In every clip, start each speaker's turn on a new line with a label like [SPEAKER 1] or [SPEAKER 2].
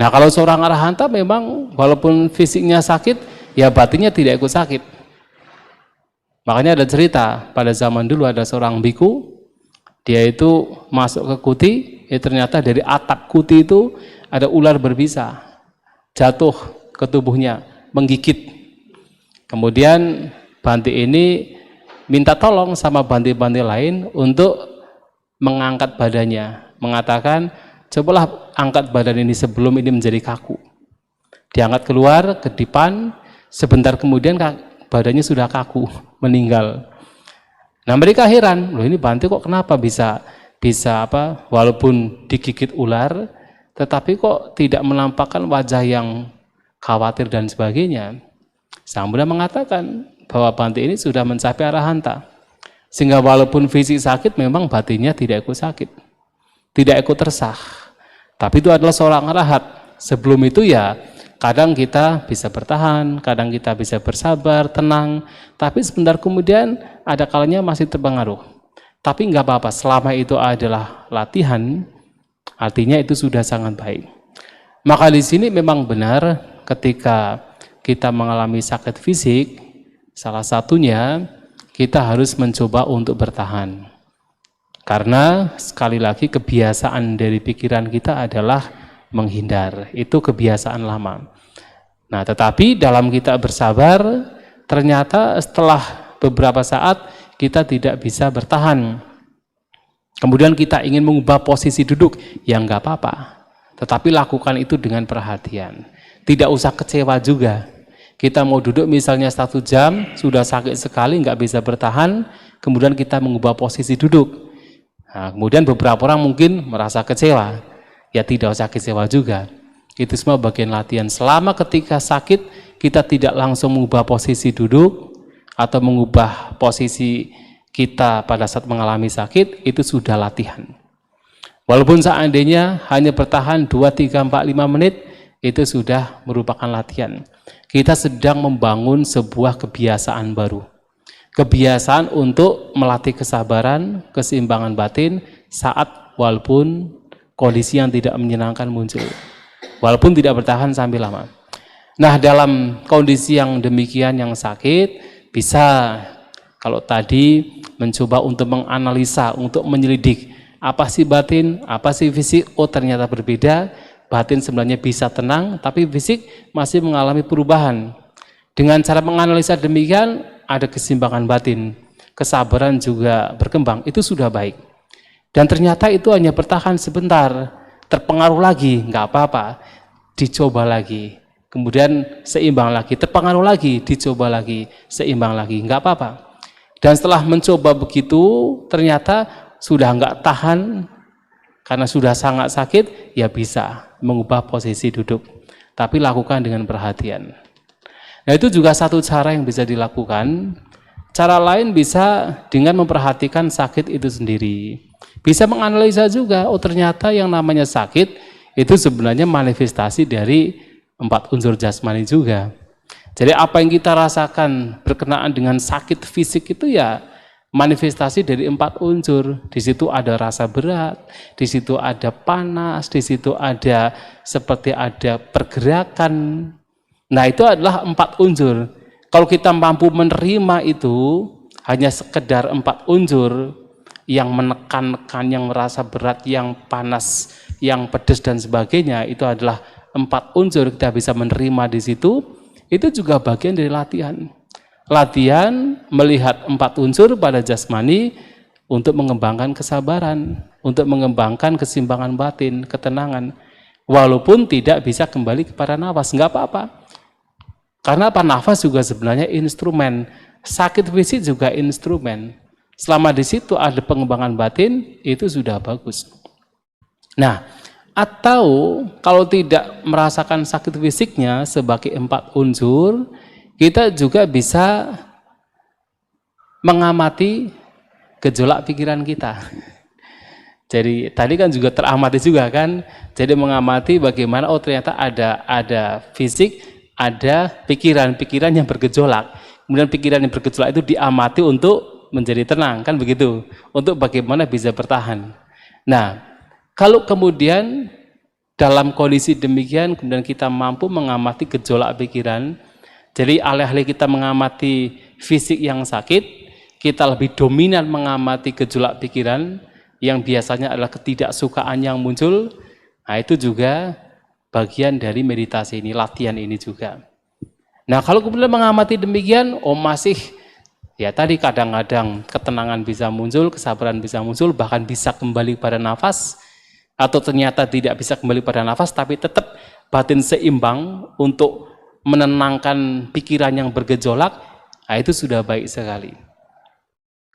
[SPEAKER 1] Nah, kalau seorang arahanta memang walaupun fisiknya sakit, ya batinnya tidak ikut sakit. Makanya ada cerita, pada zaman dulu ada seorang biku, dia itu masuk ke kuti, ternyata dari atap kuti itu ada ular berbisa, jatuh ke tubuhnya, menggigit. Kemudian Bante ini minta tolong sama Bante-Bante lain untuk mengangkat badannya, mengatakan, cobalah angkat badan ini sebelum ini menjadi kaku. Diangkat keluar, kedipan, sebentar kemudian badannya sudah kaku, meninggal. Nah, mereka heran, loh ini Bante kok kenapa bisa walaupun digigit ular, tetapi kok tidak menampakkan wajah yang khawatir dan sebagainya. Sang Buddha mengatakan bahwa Bante ini sudah mencapai arahanta, sehingga walaupun fisik sakit, memang batinnya tidak ikut sakit, tidak ikut resah. Tapi itu adalah seorang arahat. Sebelum itu ya kadang kita bisa bertahan, kadang kita bisa bersabar, tenang, tapi sebentar kemudian ada kalanya masih terpengaruh. Tapi nggak apa-apa, selama itu adalah latihan, artinya itu sudah sangat baik. Maka di sini memang benar ketika kita mengalami sakit fisik, salah satunya kita harus mencoba untuk bertahan. Karena sekali lagi kebiasaan dari pikiran kita adalah menghindar, itu kebiasaan lama. Nah, tetapi dalam kita bersabar, ternyata setelah beberapa saat kita tidak bisa bertahan. Kemudian kita ingin mengubah posisi duduk, ya nggak apa-apa. Tetapi lakukan itu dengan perhatian. Tidak usah kecewa juga. Kita mau duduk misalnya 1 jam, sudah sakit sekali, nggak bisa bertahan, kemudian kita mengubah posisi duduk. Nah, kemudian beberapa orang mungkin merasa kecewa, ya tidak usah kecewa juga. Itu semua bagian latihan. Selama ketika sakit, kita tidak langsung mengubah posisi duduk, atau mengubah posisi kita pada saat mengalami sakit, itu sudah latihan. Walaupun seandainya hanya bertahan 2, 3, 4, 5 menit, itu sudah merupakan latihan. Kita sedang membangun sebuah kebiasaan baru. Kebiasaan untuk melatih kesabaran, keseimbangan batin saat walaupun kondisi yang tidak menyenangkan muncul. Walaupun tidak bertahan sampai lama. Nah, dalam kondisi yang demikian yang sakit, bisa kalau tadi mencoba untuk menganalisa, untuk menyelidik apa sih batin, apa sih fisik, oh ternyata berbeda. Batin sebenarnya bisa tenang, tapi fisik masih mengalami perubahan. Dengan cara menganalisa demikian, ada keseimbangan batin, kesabaran juga berkembang, itu sudah baik. Dan ternyata itu hanya bertahan sebentar, terpengaruh lagi, nggak apa-apa, dicoba lagi. Kemudian seimbang lagi, terpengaruh lagi, dicoba lagi, seimbang lagi, nggak apa-apa. Dan setelah mencoba begitu, ternyata sudah nggak tahan, karena sudah sangat sakit, ya bisa mengubah posisi duduk. Tapi lakukan dengan perhatian. Nah, itu juga satu cara yang bisa dilakukan. Cara lain bisa dengan memperhatikan sakit itu sendiri. Bisa menganalisa juga, oh ternyata yang namanya sakit itu sebenarnya manifestasi dari 4 unsur jasmani juga. Jadi apa yang kita rasakan berkenaan dengan sakit fisik itu ya manifestasi dari 4 unsur. Di situ ada rasa berat, di situ ada panas, di situ ada seperti ada pergerakan. Nah, itu adalah 4 unsur. Kalau kita mampu menerima itu hanya sekedar 4 unsur yang menekan-nekan, yang merasa berat, yang panas, yang pedas dan sebagainya, itu adalah 4 unsur kita bisa menerima di situ. Itu juga bagian dari latihan. Latihan melihat 4 unsur pada jasmani untuk mengembangkan kesabaran, untuk mengembangkan keseimbangan batin, ketenangan. Walaupun tidak bisa kembali kepada nafas, nggak apa-apa. Karena apa? Nafas juga sebenarnya instrumen, sakit fisik juga instrumen. Selama di situ ada pengembangan batin, itu sudah bagus. Nah, atau kalau tidak merasakan sakit fisiknya sebagai 4 unsur, kita juga bisa mengamati gejolak pikiran kita. Jadi tadi kan juga teramati juga kan, jadi mengamati bagaimana oh ternyata ada fisik, ada pikiran yang bergejolak. Kemudian pikiran yang bergejolak itu diamati untuk menjadi tenang, kan begitu, untuk bagaimana bisa bertahan. Nah, kalau kemudian dalam kondisi demikian kemudian kita mampu mengamati gejolak pikiran. Jadi alih-alih kita mengamati fisik yang sakit, kita lebih dominan mengamati gejolak pikiran yang biasanya adalah ketidaksukaan yang muncul. Nah, itu juga bagian dari meditasi ini, latihan ini juga. Nah, kalau kemudian mengamati demikian, masih ya tadi kadang-kadang ketenangan bisa muncul, kesabaran bisa muncul, bahkan bisa kembali pada nafas, atau ternyata tidak bisa kembali pada nafas, tapi tetap batin seimbang untuk menenangkan pikiran yang bergejolak, nah itu sudah baik sekali.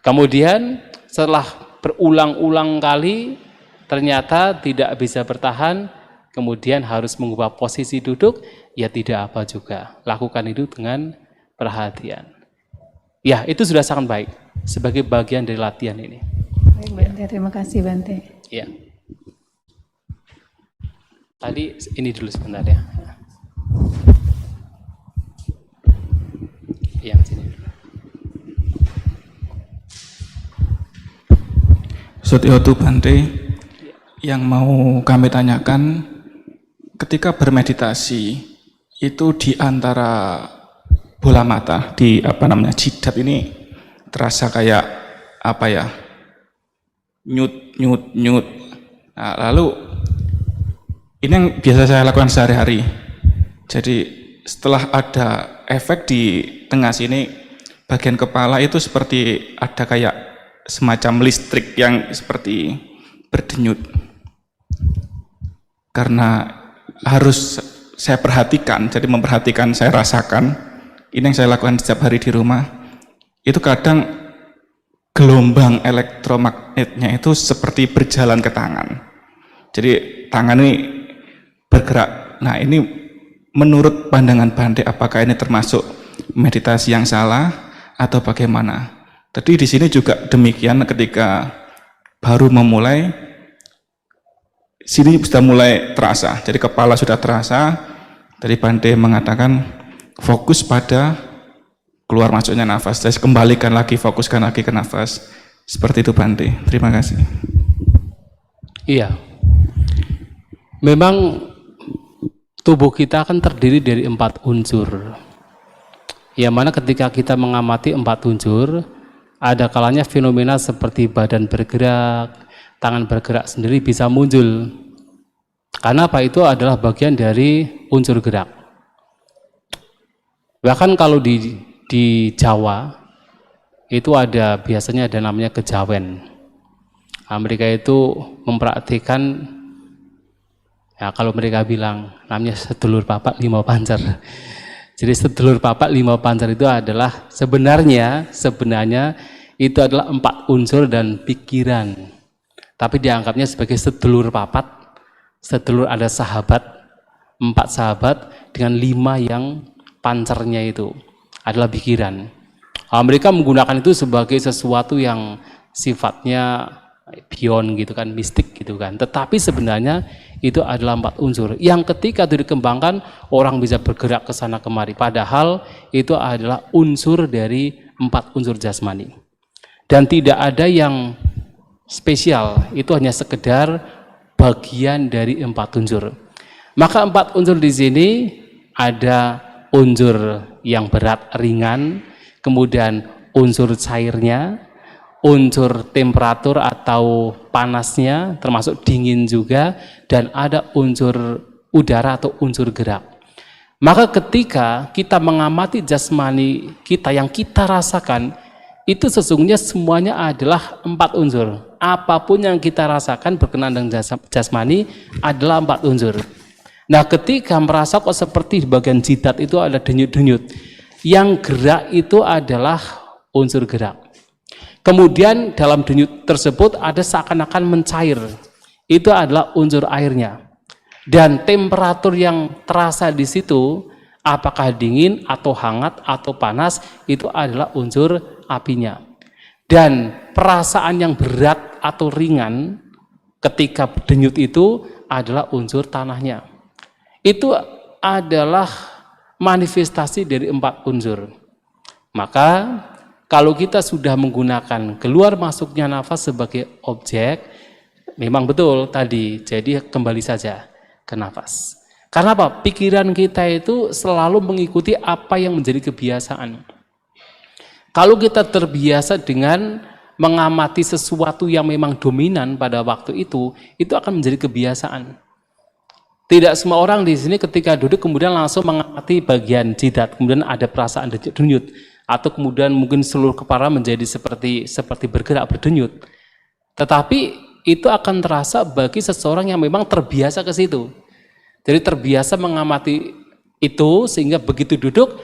[SPEAKER 1] Kemudian setelah berulang-ulang kali ternyata tidak bisa bertahan, kemudian harus mengubah posisi duduk, ya tidak apa juga. Lakukan itu dengan perhatian. Ya, itu sudah sangat baik sebagai bagian dari latihan ini.
[SPEAKER 2] Baik, Bante. Terima kasih, Bante.
[SPEAKER 1] Ya. Tadi ini dulu sebentar ya. Yang sini.
[SPEAKER 3] Sutyotu Bante, yang mau kami tanyakan, ketika bermeditasi itu di antara bola mata di jidat ini terasa kayak nyut. Nah, lalu ini yang biasa saya lakukan sehari-hari. Jadi setelah ada efek di tengah sini, bagian kepala itu seperti ada kayak semacam listrik yang seperti berdenyut. Karena harus saya perhatikan, jadi memperhatikan, saya rasakan, ini yang saya lakukan setiap hari di rumah, itu kadang gelombang elektromagnetnya itu seperti berjalan ke tangan. Jadi tangan ini bergerak. Nah, ini menurut pandangan Bante, apakah ini termasuk meditasi yang salah atau bagaimana? Tadi di sini juga demikian, ketika baru memulai, sini sudah mulai terasa, jadi kepala sudah terasa. Tadi Bante mengatakan fokus pada keluar masuknya nafas, jadi kembalikan lagi, fokuskan lagi ke nafas. Seperti itu Bante. Terima kasih.
[SPEAKER 1] Iya, memang tubuh kita kan terdiri dari 4 unsur, yang mana ketika kita mengamati 4 unsur, ada kalanya fenomena seperti badan bergerak, tangan bergerak sendiri bisa muncul. Karena apa? Itu adalah bagian dari unsur gerak. Bahkan kalau di Jawa, itu biasanya ada namanya kejawen. Mereka itu mempraktikkan, ya kalau mereka bilang, namanya sedulur papat 5 pancer. Jadi sedulur papat 5 pancer itu adalah sebenarnya itu adalah 4 unsur dan pikiran. Tapi dianggapnya sebagai sedulur papat. Sedulur ada sahabat, 4 sahabat dengan 5 yang pancernya itu adalah pikiran. Mereka menggunakan itu sebagai sesuatu yang sifatnya beyond gitu kan, mistik gitu kan. Tetapi sebenarnya itu adalah 4 unsur yang ketika itu dikembangkan orang bisa bergerak ke sana kemari, padahal itu adalah unsur dari 4 unsur jasmani dan tidak ada yang spesial, itu hanya sekedar bagian dari 4 unsur. Maka 4 unsur di sini ada unsur yang berat ringan, kemudian unsur cairnya, unsur temperatur atau panasnya, termasuk dingin juga, dan ada unsur udara atau unsur gerak. Maka ketika kita mengamati jasmani kita yang kita rasakan, itu sesungguhnya semuanya adalah 4 unsur. Apapun yang kita rasakan berkenaan dengan jasmani adalah 4 unsur. Nah, ketika merasa kok seperti di bagian jidat itu ada denyut-denyut, yang gerak itu adalah unsur gerak. Kemudian dalam denyut tersebut ada seakan-akan mencair, itu adalah unsur airnya. Dan temperatur yang terasa di situ, apakah dingin atau hangat atau panas, itu adalah unsur apinya. Dan perasaan yang berat atau ringan ketika denyut itu adalah unsur tanahnya. Itu adalah manifestasi dari 4 unsur. Maka kalau kita sudah menggunakan keluar masuknya nafas sebagai objek, memang betul tadi, jadi kembali saja. ke nafas. Karena apa? Pikiran kita itu selalu mengikuti apa yang menjadi kebiasaan. Kalau kita terbiasa dengan mengamati sesuatu yang memang dominan pada waktu itu akan menjadi kebiasaan. Tidak semua orang di sini ketika duduk kemudian langsung mengamati bagian jidat, kemudian ada perasaan denyut, atau kemudian mungkin seluruh kepala menjadi seperti bergerak berdenyut. Tetapi itu akan terasa bagi seseorang yang memang terbiasa ke situ. Jadi terbiasa mengamati itu sehingga begitu duduk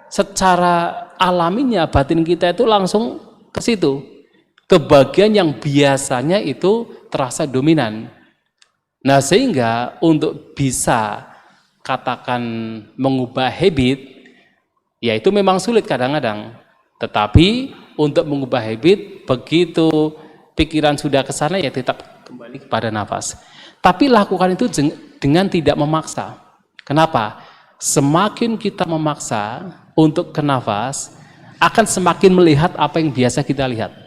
[SPEAKER 1] secara alaminya batin kita itu langsung ke situ, ke bagian yang biasanya itu terasa dominan. Nah, sehingga untuk bisa katakan mengubah habit, ya itu memang sulit kadang-kadang. Tetapi untuk mengubah habit, begitu pikiran sudah ke sana ya tetap kembali kepada nafas. Tapi lakukan itu dengan tidak memaksa. Kenapa? Semakin kita memaksa untuk ke nafas, akan semakin melihat apa yang biasa kita lihat.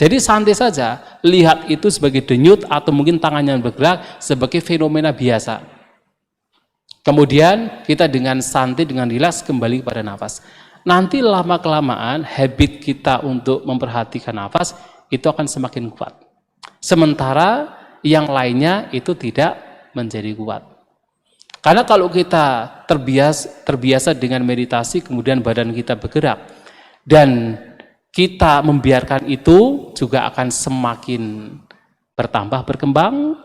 [SPEAKER 1] Jadi santai saja, lihat itu sebagai denyut atau mungkin tangannya bergerak sebagai fenomena biasa. Kemudian kita dengan santai, dengan rileks kembali pada nafas. Nanti lama-kelamaan habit kita untuk memperhatikan nafas itu akan semakin kuat. Sementara yang lainnya itu tidak menjadi kuat. Karena kalau kita terbiasa dengan meditasi, kemudian badan kita bergerak, dan kita membiarkan itu juga akan semakin bertambah, berkembang.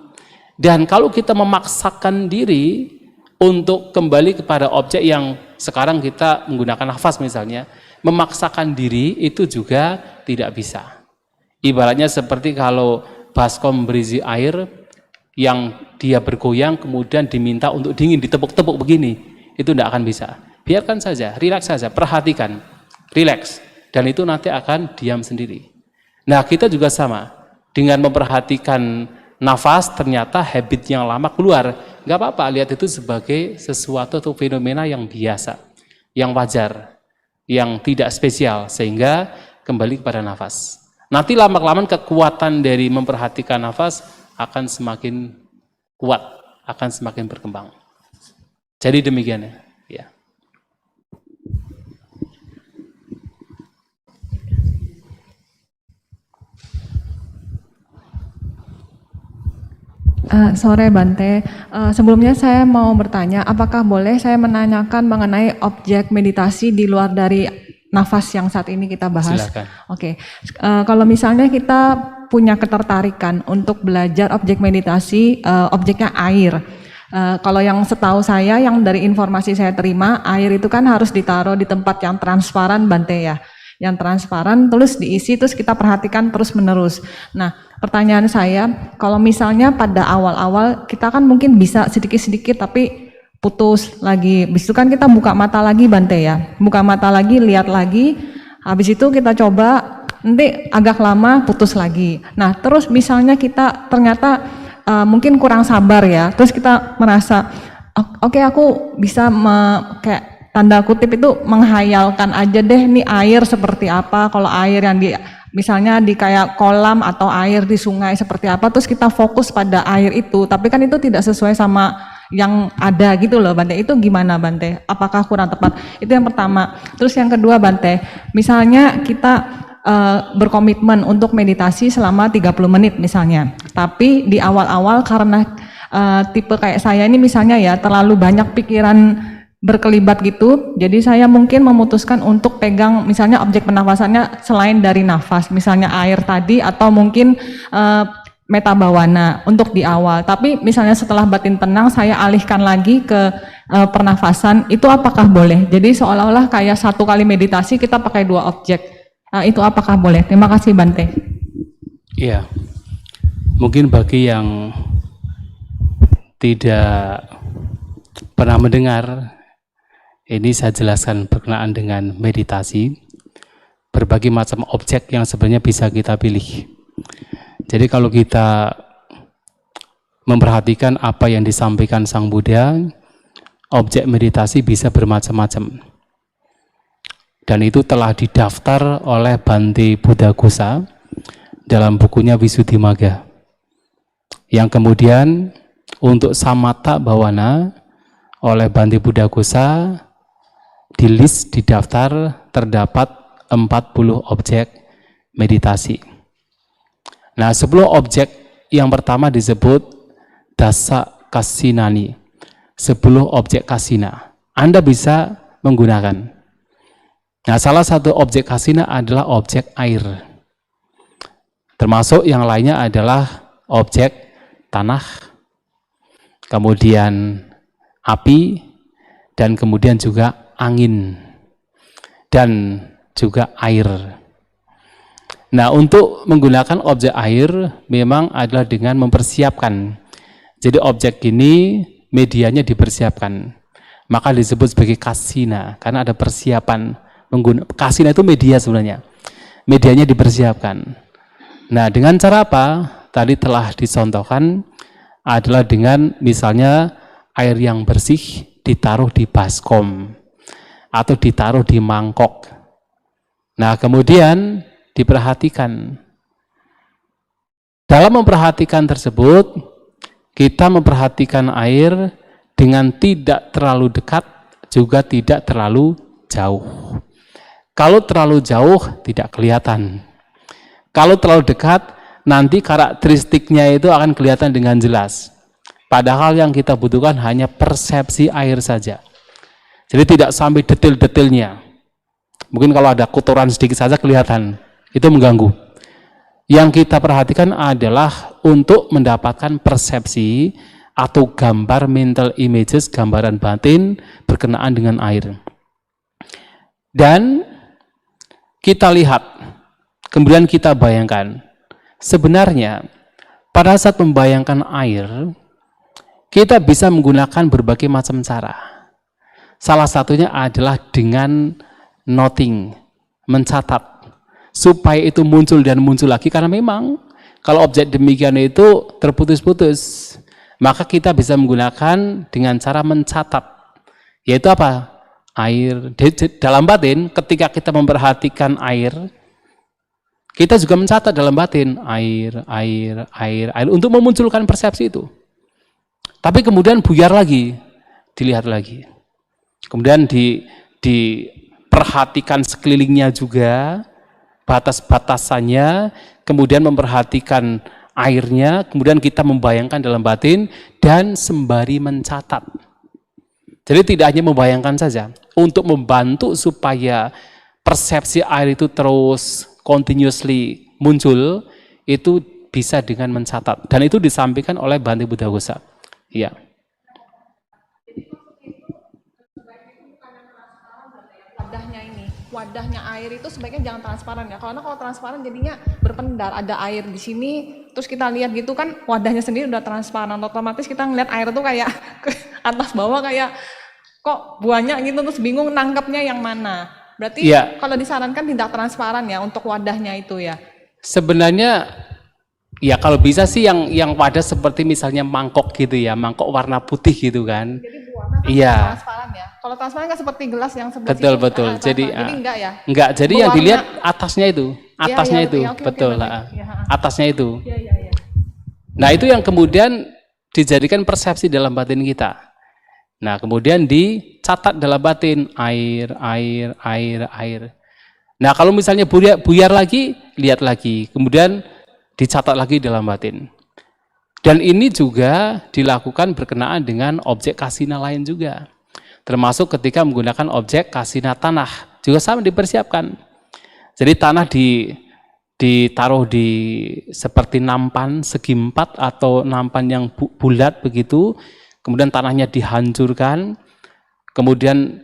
[SPEAKER 1] Dan kalau kita memaksakan diri untuk kembali kepada objek yang sekarang kita menggunakan nafas misalnya, memaksakan diri itu juga tidak bisa. Ibaratnya seperti kalau baskom berisi air yang dia bergoyang kemudian diminta untuk dingin, ditepuk-tepuk begini, itu tidak akan bisa. Biarkan saja, rileks saja, perhatikan, rileks. Dan itu nanti akan diam sendiri. Nah, kita juga sama. Dengan memperhatikan nafas, ternyata habit yang lama keluar. Nggak apa-apa, lihat itu sebagai sesuatu atau fenomena yang biasa, yang wajar, yang tidak spesial, sehingga kembali kepada nafas. Nanti lama-kelamaan kekuatan dari memperhatikan nafas akan semakin kuat, akan semakin berkembang. Jadi demikian ya.
[SPEAKER 4] Sore Bante, sebelumnya saya mau bertanya, apakah boleh saya menanyakan mengenai objek meditasi di luar dari nafas yang saat ini kita bahas?
[SPEAKER 1] Silakan.
[SPEAKER 4] Oke. Kalau misalnya kita punya ketertarikan untuk belajar objek meditasi, objeknya air. Kalau yang setahu saya, yang dari informasi saya terima, air itu kan harus ditaruh di tempat yang transparan Bante ya. Yang transparan, terus diisi, terus kita perhatikan terus menerus. Nah, pertanyaan saya, kalau misalnya pada awal-awal kita kan mungkin bisa sedikit-sedikit tapi putus lagi. Habis itu kan kita buka mata lagi Bante ya. Buka mata lagi, lihat lagi. Habis itu kita coba, nanti agak lama putus lagi. Nah, terus misalnya kita ternyata mungkin kurang sabar ya. Terus kita merasa, oke, aku bisa kayak tanda kutip itu menghayalkan aja deh nih air seperti apa, kalau air yang misalnya di kayak kolam atau air di sungai seperti apa, terus kita fokus pada air itu, tapi kan itu tidak sesuai sama yang ada gitu loh Bante. Itu gimana Bante? Apakah kurang tepat? Itu yang pertama. Terus yang kedua Bante, misalnya kita berkomitmen untuk meditasi selama 30 menit misalnya, tapi di awal-awal karena tipe kayak saya ini misalnya ya terlalu banyak pikiran berkelibat gitu, jadi saya mungkin memutuskan untuk pegang misalnya objek pernafasannya selain dari nafas, misalnya air tadi atau mungkin meta bawana untuk di awal, tapi misalnya setelah batin tenang saya alihkan lagi ke pernafasan, itu apakah boleh? Jadi seolah-olah kayak satu kali meditasi kita pakai dua objek, itu apakah boleh? Terima kasih Bante.
[SPEAKER 1] Iya, mungkin bagi yang tidak pernah mendengar, ini saya jelaskan berkenaan dengan meditasi, berbagai macam objek yang sebenarnya bisa kita pilih. Jadi kalau kita memperhatikan apa yang disampaikan Sang Buddha, objek meditasi bisa bermacam-macam. Dan itu telah didaftar oleh Bante Buddhaghose dalam bukunya Visuddhimagga. Yang kemudian untuk Samatha Bhawana oleh Bhante Buddhaghosha di list di daftar terdapat 40 objek meditasi. Nah, 10 objek yang pertama disebut Dasa Kasinani, 10 objek kasina. Anda bisa menggunakan. Nah, salah satu objek kasina adalah objek air. Termasuk yang lainnya adalah objek tanah, kemudian api, dan kemudian juga angin, dan juga air. Nah, untuk menggunakan objek air memang adalah dengan mempersiapkan. Jadi objek ini medianya dipersiapkan. Maka disebut sebagai kasina, karena ada persiapan. Kasina itu media sebenarnya. Medianya dipersiapkan. Nah, dengan cara apa? Tadi telah disontohkan adalah dengan misalnya air yang bersih ditaruh di baskom atau ditaruh di mangkok. Nah, kemudian diperhatikan. Dalam memperhatikan tersebut, kita memperhatikan air dengan tidak terlalu dekat, juga tidak terlalu jauh. Kalau terlalu jauh, tidak kelihatan. Kalau terlalu dekat, nanti karakteristiknya itu akan kelihatan dengan jelas. Padahal yang kita butuhkan hanya persepsi air saja. Jadi tidak sampai detail-detailnya. Mungkin kalau ada kotoran sedikit saja kelihatan, itu mengganggu. Yang kita perhatikan adalah untuk mendapatkan persepsi atau gambar mental images, gambaran batin berkenaan dengan air. Dan kita lihat, kemudian kita bayangkan, sebenarnya pada saat membayangkan air, kita bisa menggunakan berbagai macam cara. Salah satunya adalah dengan noting, mencatat, supaya itu muncul dan muncul lagi, karena memang kalau objek demikian itu terputus-putus, maka kita bisa menggunakan dengan cara mencatat, yaitu apa? Air. Dalam batin, ketika kita memperhatikan air, kita juga mencatat dalam batin, air, untuk memunculkan persepsi itu. Tapi kemudian buyar lagi, dilihat lagi. Kemudian diperhatikan sekelilingnya juga, batas-batasannya, kemudian memperhatikan airnya, kemudian kita membayangkan dalam batin, dan sembari mencatat. Jadi tidak hanya membayangkan saja, untuk membantu supaya persepsi air itu terus continuously muncul, itu bisa dengan mencatat. Dan itu disampaikan oleh Bhante Buddhaghosha. Ya.
[SPEAKER 4] Wadahnya air itu sebaiknya jangan transparan ya, karena kalau transparan jadinya berpendar, ada air di sini, terus kita lihat gitu kan wadahnya sendiri udah transparan, otomatis kita ngeliat air tuh kayak ke atas bawah, kayak kok banyak gitu, terus bingung nangkepnya yang mana. Berarti ya, kalau disarankan tidak transparan ya untuk wadahnya itu ya.
[SPEAKER 1] Sebenarnya ya kalau bisa sih yang wadah seperti misalnya mangkok gitu ya, mangkok warna putih gitu kan. Jadi
[SPEAKER 4] warna kan
[SPEAKER 1] iya.
[SPEAKER 4] Transparan ya. Kalau transparan kan seperti gelas yang sebelah
[SPEAKER 1] betul. Jadi
[SPEAKER 4] enggak ya?
[SPEAKER 1] Enggak, jadi yang dilihat atasnya itu. Atasnya
[SPEAKER 4] ya,
[SPEAKER 1] itu,
[SPEAKER 4] ya, okay,
[SPEAKER 1] betul.
[SPEAKER 4] Ya.
[SPEAKER 1] Atasnya itu.
[SPEAKER 4] Ya.
[SPEAKER 1] Nah, itu yang kemudian dijadikan persepsi dalam batin kita. Nah, kemudian dicatat dalam batin, air. Nah, kalau misalnya buyar lagi, lihat lagi. Kemudian dicatat lagi dalam batin. Dan ini juga dilakukan berkenaan dengan objek kasina lain juga. Termasuk ketika menggunakan objek kasina tanah, juga sama dipersiapkan. Jadi tanah ditaruh di seperti nampan segi 4 atau nampan yang bulat begitu, kemudian tanahnya dihancurkan, kemudian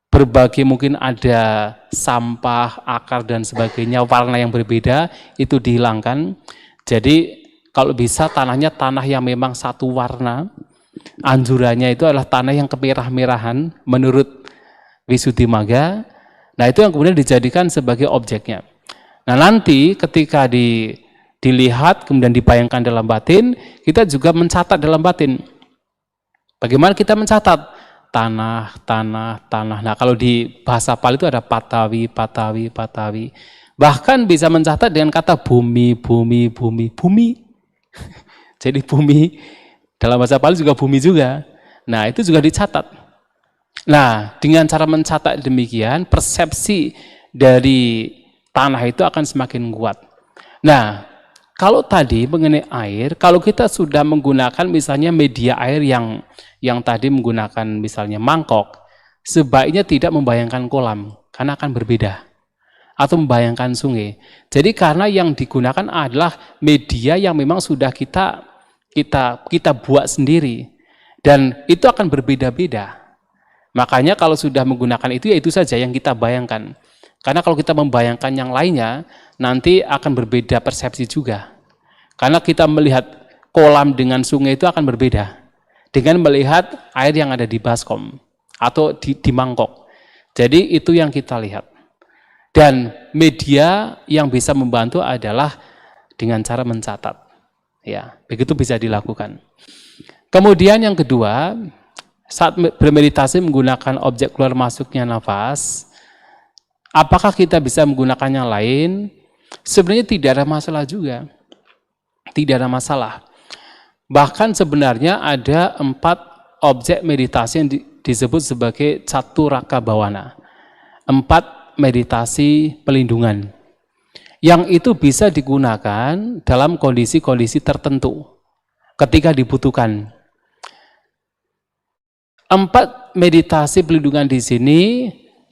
[SPEAKER 1] berbagai mungkin ada sampah, akar dan sebagainya, warna yang berbeda, itu dihilangkan. Jadi kalau bisa tanahnya tanah yang memang satu warna, anjurannya itu adalah tanah yang kemerah-merahan menurut Visuddhimagga. Nah, itu yang kemudian dijadikan sebagai objeknya. Nah, nanti ketika dilihat kemudian dibayangkan dalam batin, kita juga mencatat dalam batin. Bagaimana kita mencatat? Tanah. Nah, kalau di bahasa Pali itu ada patawi. Bahkan bisa mencatat dengan kata bumi. Jadi bumi Dalam bahasa Pali juga bumi juga. Nah, itu juga dicatat. Nah, dengan cara mencatat demikian, persepsi dari tanah itu akan semakin kuat. Nah, kalau tadi mengenai air, kalau kita sudah menggunakan misalnya media air yang tadi menggunakan misalnya mangkok, sebaiknya tidak membayangkan kolam, karena akan berbeda. Atau membayangkan sungai. Jadi karena yang digunakan adalah media yang memang sudah kita buat sendiri. Dan itu akan berbeda-beda. Makanya kalau sudah menggunakan itu, ya itu saja yang kita bayangkan. Karena kalau kita membayangkan yang lainnya, nanti akan berbeda persepsi juga. Karena kita melihat kolam dengan sungai itu akan berbeda. Dengan melihat air yang ada di baskom atau di mangkok. Jadi itu yang kita lihat. Dan media yang bisa membantu adalah dengan cara mencatat. Ya, begitu bisa dilakukan. Kemudian yang kedua, saat bermeditasi menggunakan objek keluar masuknya nafas, apakah kita bisa menggunakan yang lain? Sebenarnya tidak ada masalah juga. Tidak ada masalah. Bahkan sebenarnya ada 4 objek meditasi yang disebut sebagai caturaka bawana. 4 meditasi pelindungan. Yang itu bisa digunakan dalam kondisi-kondisi tertentu ketika dibutuhkan. 4 meditasi pelindungan di sini,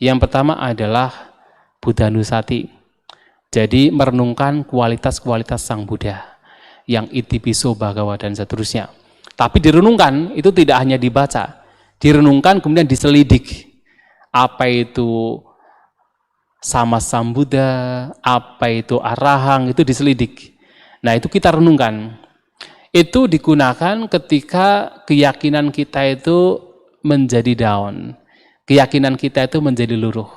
[SPEAKER 1] yang pertama adalah Buddhanusati. Jadi merenungkan kualitas-kualitas Sang Buddha yang Itipiso, Bhagawa dan seterusnya. Tapi direnungkan itu tidak hanya dibaca, direnungkan kemudian diselidik. Apa itu sama Sang Buddha, apa itu arahang, itu diselidik. Nah, itu kita renungkan. Itu digunakan ketika keyakinan kita itu menjadi down, keyakinan kita itu menjadi luruh.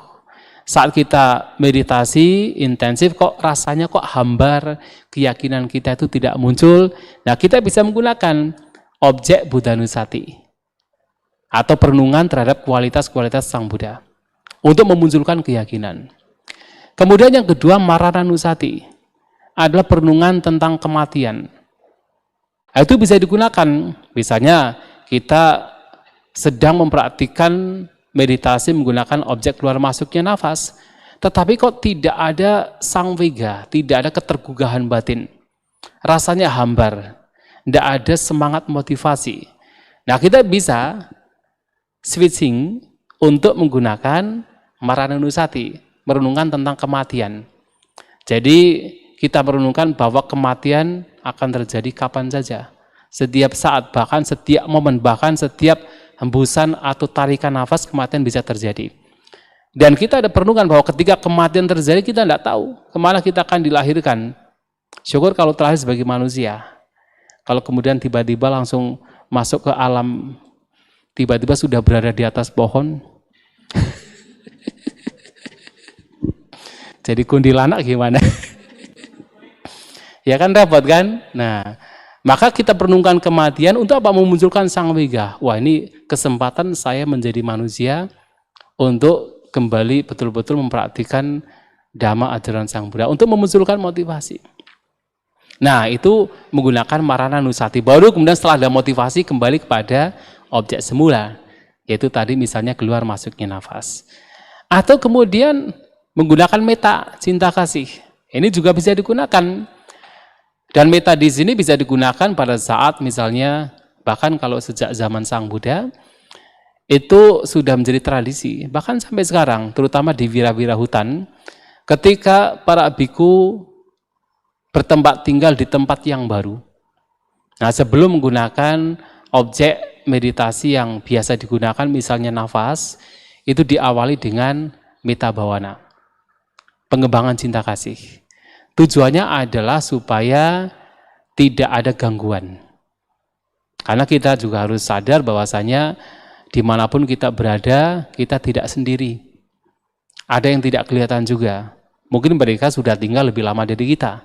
[SPEAKER 1] Saat kita meditasi intensif, kok rasanya kok hambar, keyakinan kita itu tidak muncul. Nah, kita bisa menggunakan objek Buddhanusati atau perenungan terhadap kualitas-kualitas Sang Buddha untuk memunculkan keyakinan. Kemudian yang kedua, Marananusati adalah perenungan tentang kematian. Nah, itu bisa digunakan, misalnya kita sedang mempraktikkan meditasi menggunakan objek keluar masuknya nafas, tetapi kok tidak ada sangvega, tidak ada ketergugahan batin, rasanya hambar, tidak ada semangat motivasi. Nah, kita bisa switching untuk menggunakan Marananusati, merenungkan tentang kematian. Jadi kita merenungkan bahwa kematian akan terjadi kapan saja, setiap saat, bahkan setiap momen, bahkan setiap hembusan atau tarikan nafas kematian bisa terjadi. Dan kita ada perenungan bahwa ketika kematian terjadi kita tidak tahu kemana kita akan dilahirkan. Syukur kalau terlahir sebagai manusia. Kalau kemudian tiba-tiba langsung masuk ke alam, tiba-tiba sudah berada di atas pohon. Jadi kuntilanak gimana? Ya kan repot kan? Nah, maka kita perenungkan kematian untuk apa? Memunculkan sangvega. Wah, ini kesempatan saya menjadi manusia untuk kembali betul-betul mempraktikkan dhamma ajaran Sang Buddha, untuk memunculkan motivasi. Nah, itu menggunakan Marananusati. Baru kemudian setelah ada motivasi kembali kepada objek semula, yaitu tadi misalnya keluar masuknya nafas. Atau kemudian menggunakan metta, cinta kasih. Ini juga bisa digunakan. Dan metta di sini bisa digunakan pada saat misalnya, bahkan kalau sejak zaman Sang Buddha, itu sudah menjadi tradisi. Bahkan sampai sekarang, terutama di wira-wira hutan, ketika para biku bertempat tinggal di tempat yang baru. Nah, sebelum menggunakan objek meditasi yang biasa digunakan, misalnya nafas, itu diawali dengan metta bhavana, pengembangan cinta kasih. Tujuannya adalah supaya tidak ada gangguan. Karena kita juga harus sadar bahwasanya dimanapun kita berada, kita tidak sendiri. Ada yang tidak kelihatan juga. Mungkin mereka sudah tinggal lebih lama dari kita.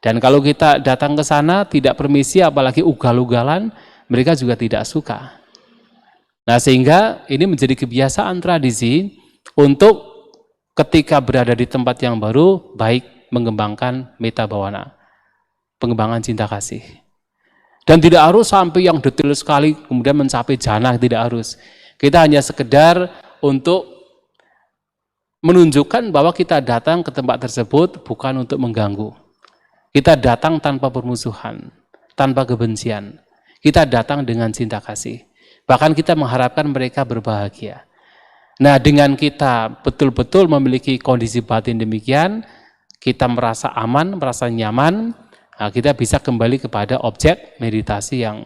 [SPEAKER 1] Dan kalau kita datang ke sana tidak permisi, apalagi ugal-ugalan, mereka juga tidak suka. Nah, sehingga ini menjadi kebiasaan tradisi untuk ketika berada di tempat yang baru, baik mengembangkan metta bhavana, pengembangan cinta kasih. Dan tidak harus sampai yang detail sekali kemudian mencapai jannah, tidak harus. Kita hanya sekedar untuk menunjukkan bahwa kita datang ke tempat tersebut bukan untuk mengganggu. Kita datang tanpa permusuhan, tanpa kebencian. Kita datang dengan cinta kasih. Bahkan kita mengharapkan mereka berbahagia. Nah, dengan kita betul-betul memiliki kondisi batin demikian, kita merasa aman, merasa nyaman, nah kita bisa kembali kepada objek meditasi yang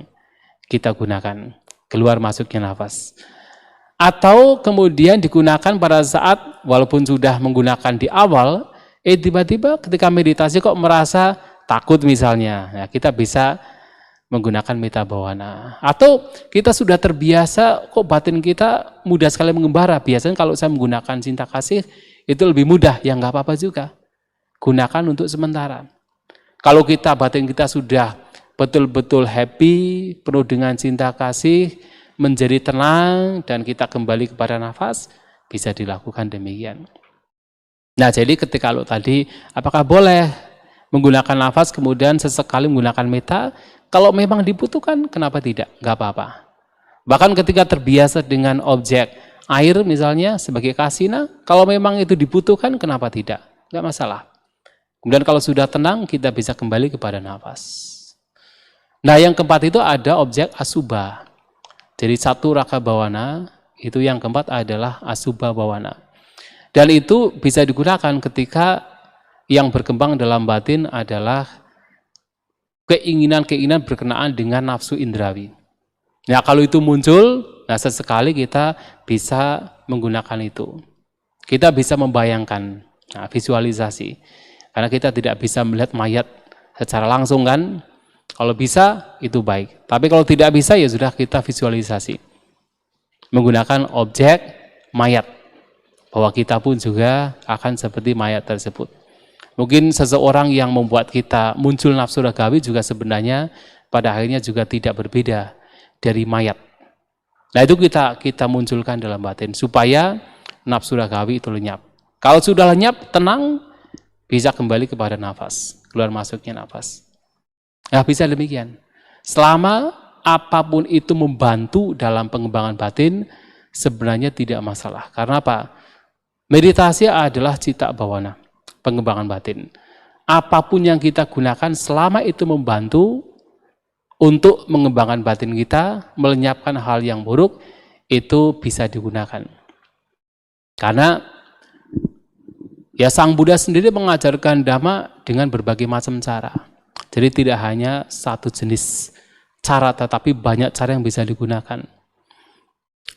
[SPEAKER 1] kita gunakan, keluar masuknya nafas. Atau kemudian digunakan pada saat walaupun sudah menggunakan di awal, tiba-tiba ketika meditasi kok merasa takut misalnya, nah, kita bisa menggunakan metta bhavana. Atau kita sudah terbiasa kok batin kita mudah sekali mengembara. Biasanya kalau saya menggunakan cinta kasih itu lebih mudah, ya nggak apa-apa juga. Gunakan untuk sementara. Kalau batin kita sudah betul-betul happy, penuh dengan cinta kasih, menjadi tenang, dan kita kembali kepada nafas, bisa dilakukan demikian. Nah, jadi ketika kalau tadi, apakah boleh menggunakan nafas kemudian sesekali menggunakan metta? Kalau memang dibutuhkan, kenapa tidak? Nggak apa-apa. Bahkan ketika terbiasa dengan objek air misalnya sebagai kasina, kalau memang itu dibutuhkan, kenapa tidak? Nggak masalah. Kemudian kalau sudah tenang, kita bisa kembali kepada nafas. Nah, yang keempat itu ada objek asubha. Jadi satu raka bawana, itu yang keempat adalah asubha bawana. Dan itu bisa digunakan ketika yang berkembang dalam batin adalah keinginan-keinginan berkenaan dengan nafsu indrawi. Nah, kalau itu muncul, nah sesekali kita bisa menggunakan itu. Kita bisa membayangkan, nah, visualisasi. Karena kita tidak bisa melihat mayat secara langsung kan. Kalau bisa, itu baik. Tapi kalau tidak bisa, ya sudah kita visualisasi. Menggunakan objek mayat. Bahwa kita pun juga akan seperti mayat tersebut. Mungkin seseorang yang membuat kita muncul nafsu ragawi juga sebenarnya pada akhirnya juga tidak berbeda dari mayat. Nah, itu kita munculkan dalam batin supaya nafsu ragawi itu lenyap. Kalau sudah lenyap, tenang, bisa kembali kepada nafas, keluar masuknya nafas. Nah, bisa demikian. Selama apapun itu membantu dalam pengembangan batin, sebenarnya tidak masalah. Karena apa? Meditasi adalah citta bhavana, pengembangan batin. Apapun yang kita gunakan selama itu membantu untuk mengembangkan batin kita, melenyapkan hal yang buruk, itu bisa digunakan. Karena ya Sang Buddha sendiri mengajarkan Dhamma dengan berbagai macam cara. Jadi tidak hanya satu jenis cara, tetapi banyak cara yang bisa digunakan.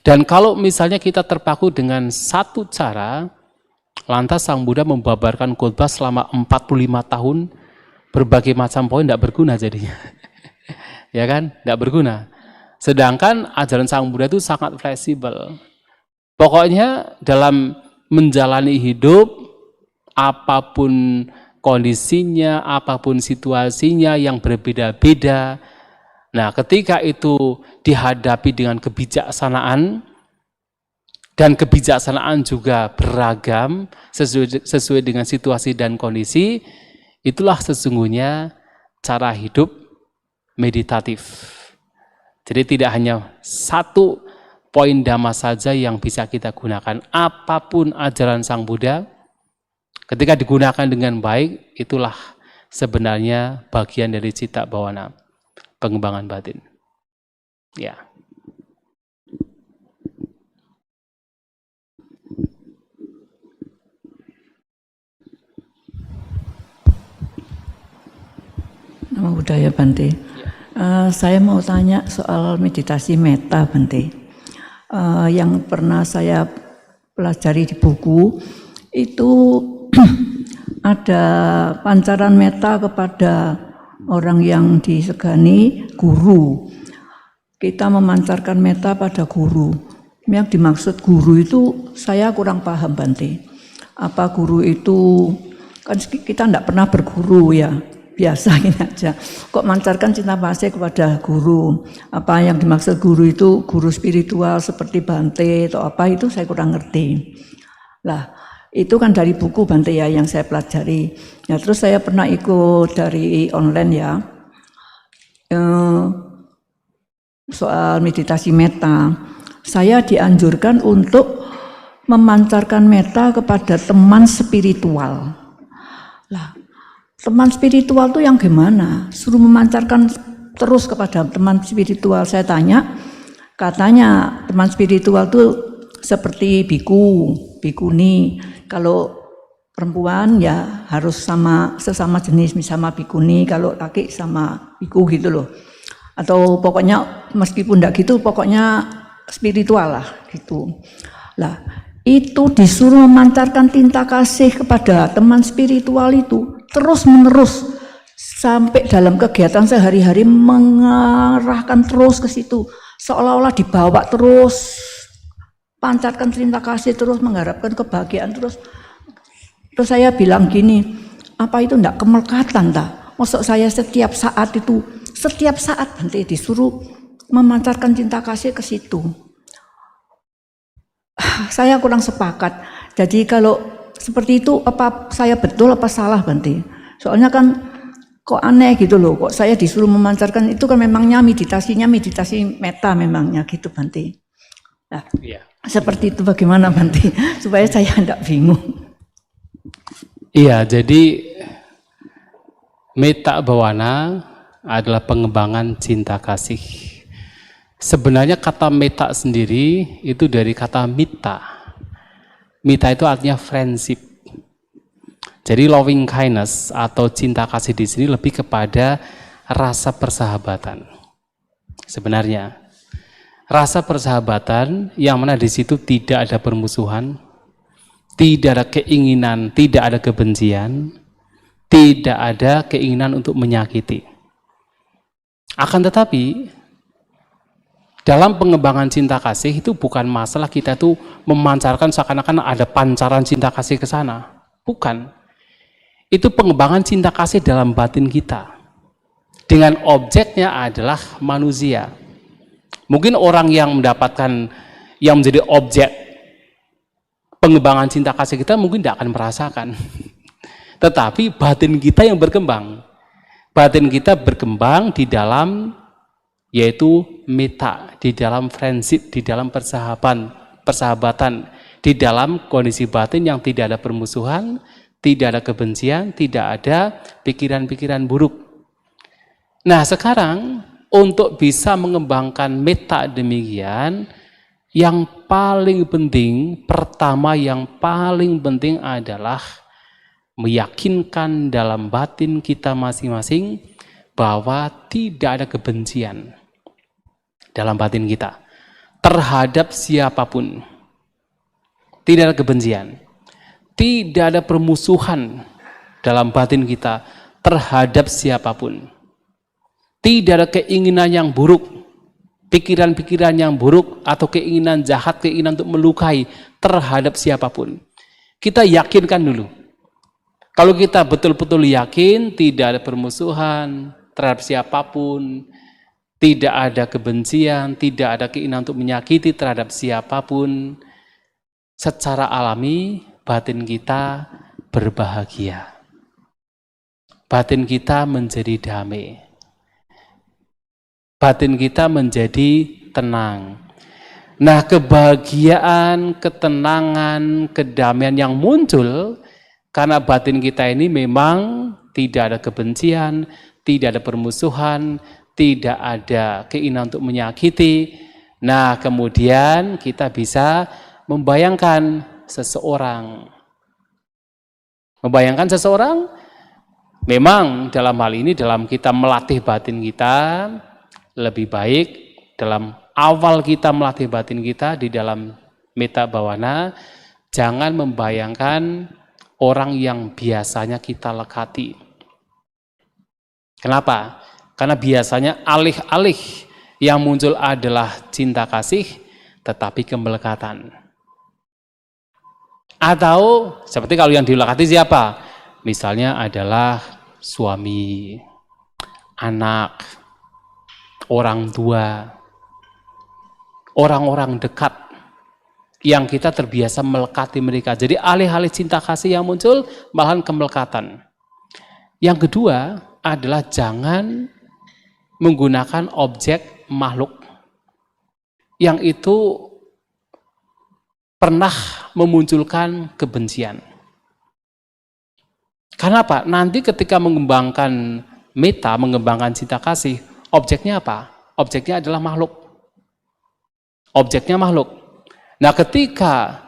[SPEAKER 1] Dan kalau misalnya kita terpaku dengan satu cara, lantas Sang Buddha membabarkan khotbah selama 45 tahun, berbagai macam poin tidak berguna jadinya. Ya kan? Tidak berguna. Sedangkan ajaran Sang Buddha itu sangat fleksibel. Pokoknya dalam menjalani hidup, apapun kondisinya, apapun situasinya yang berbeda-beda, nah ketika itu dihadapi dengan kebijaksanaan, dan kebijaksanaan juga beragam sesuai dengan situasi dan kondisi, itulah sesungguhnya cara hidup meditatif. Jadi tidak hanya satu poin Dhamma saja yang bisa kita gunakan. Apapun ajaran Sang Buddha, ketika digunakan dengan baik, itulah sebenarnya bagian dari citta bhavana, pengembangan batin. Ya.
[SPEAKER 5] Nama budaya Bante. Saya mau tanya soal meditasi metta Bante. Yang pernah saya pelajari di buku itu ada pancaran metta kepada orang yang disegani guru. Kita memancarkan metta pada guru. Yang dimaksud guru itu saya kurang paham Bante. Apa guru itu, kan kita tidak pernah berguru ya, biasa ini aja. Kok mancarkan cinta kasih kepada guru? Apa yang dimaksud guru itu guru spiritual seperti Bante atau apa, itu saya kurang ngerti. Lah, itu kan dari buku Bante ya yang saya pelajari. Ya, terus saya pernah ikut dari online ya. soal meditasi metta, saya dianjurkan untuk memancarkan metta kepada teman spiritual. Lah, teman spiritual itu yang gimana? Suruh memancarkan terus kepada teman spiritual. Saya tanya, katanya teman spiritual itu seperti biku, bikuni. Kalau perempuan ya harus sesama jenis, sama bikuni, kalau laki sama biku gitu loh. Atau pokoknya meskipun enggak gitu, pokoknya spiritual lah gitu. Lah, itu disuruh memancarkan cinta kasih kepada teman spiritual itu terus menerus sampai dalam kegiatan sehari-hari mengarahkan terus ke situ, seolah-olah dibawa terus, pancarkan cinta kasih terus, mengharapkan kebahagiaan terus. Terus saya bilang gini, apa itu enggak kemelekatan tak? Maksud saya setiap saat Bante disuruh memancarkan cinta kasih ke situ. Saya kurang sepakat. Jadi kalau seperti itu, apa saya betul apa salah Bante? Soalnya kan kok aneh gitu loh, kok saya disuruh memancarkan itu kan memangnya meditasi metta memangnya gitu Bante. Nah, seperti itu bagaimana Bante? Supaya saya tidak bingung.
[SPEAKER 1] Iya, jadi metta bhavana adalah pengembangan cinta kasih. Sebenarnya kata metta sendiri itu dari kata mita. Mita itu artinya friendship. Jadi loving kindness atau cinta kasih di sini lebih kepada rasa persahabatan. Sebenarnya rasa persahabatan yang mana di situ tidak ada permusuhan, tidak ada keinginan, tidak ada kebencian, tidak ada keinginan untuk menyakiti. Akan tetapi dalam pengembangan cinta kasih itu bukan masalah kita tuh memancarkan seakan-akan ada pancaran cinta kasih ke sana. Bukan. Itu pengembangan cinta kasih dalam batin kita. Dengan objeknya adalah manusia. Mungkin orang yang mendapatkan, yang menjadi objek pengembangan cinta kasih kita mungkin tidak akan merasakan. Tetapi batin kita yang berkembang. Batin kita berkembang di dalam yaitu metta, di dalam friendship, di dalam persahabatan, di dalam kondisi batin yang tidak ada permusuhan, tidak ada kebencian, tidak ada pikiran-pikiran buruk. Nah sekarang untuk bisa mengembangkan metta demikian, yang paling penting, pertama yang paling penting adalah meyakinkan dalam batin kita masing-masing bahwa tidak ada kebencian dalam batin kita terhadap siapapun. Tidak ada kebencian, tidak ada permusuhan dalam batin kita terhadap siapapun. Tidak ada keinginan yang buruk, pikiran-pikiran yang buruk atau keinginan jahat, keinginan untuk melukai terhadap siapapun. Kita yakinkan dulu. Kalau kita betul-betul yakin tidak ada permusuhan terhadap siapapun, tidak ada kebencian, tidak ada keinginan untuk menyakiti terhadap siapapun, secara alami batin kita berbahagia. Batin kita menjadi damai. Batin kita menjadi tenang. Nah, kebahagiaan, ketenangan, kedamaian yang muncul karena batin kita ini memang tidak ada kebencian, tidak ada permusuhan, tidak ada keinginan untuk menyakiti. Nah, kemudian kita bisa membayangkan seseorang. Membayangkan seseorang, memang dalam hal ini, dalam kita melatih batin kita, lebih baik dalam awal kita melatih batin kita di dalam metta bhavana, jangan membayangkan orang yang biasanya kita lekati. Kenapa? Karena biasanya alih-alih yang muncul adalah cinta kasih, tetapi kemelekatan. Atau seperti kalau yang dilekati siapa? Misalnya adalah suami, anak, orang tua, orang-orang dekat yang kita terbiasa melekati mereka. Jadi alih-alih cinta kasih yang muncul, malahan kemelekatan. Yang kedua adalah jangan menggunakan objek makhluk yang itu pernah memunculkan kebencian. Karena apa? Nanti ketika mengembangkan meta, mengembangkan cinta kasih, objeknya apa? Objeknya adalah makhluk. Objeknya makhluk. Nah, ketika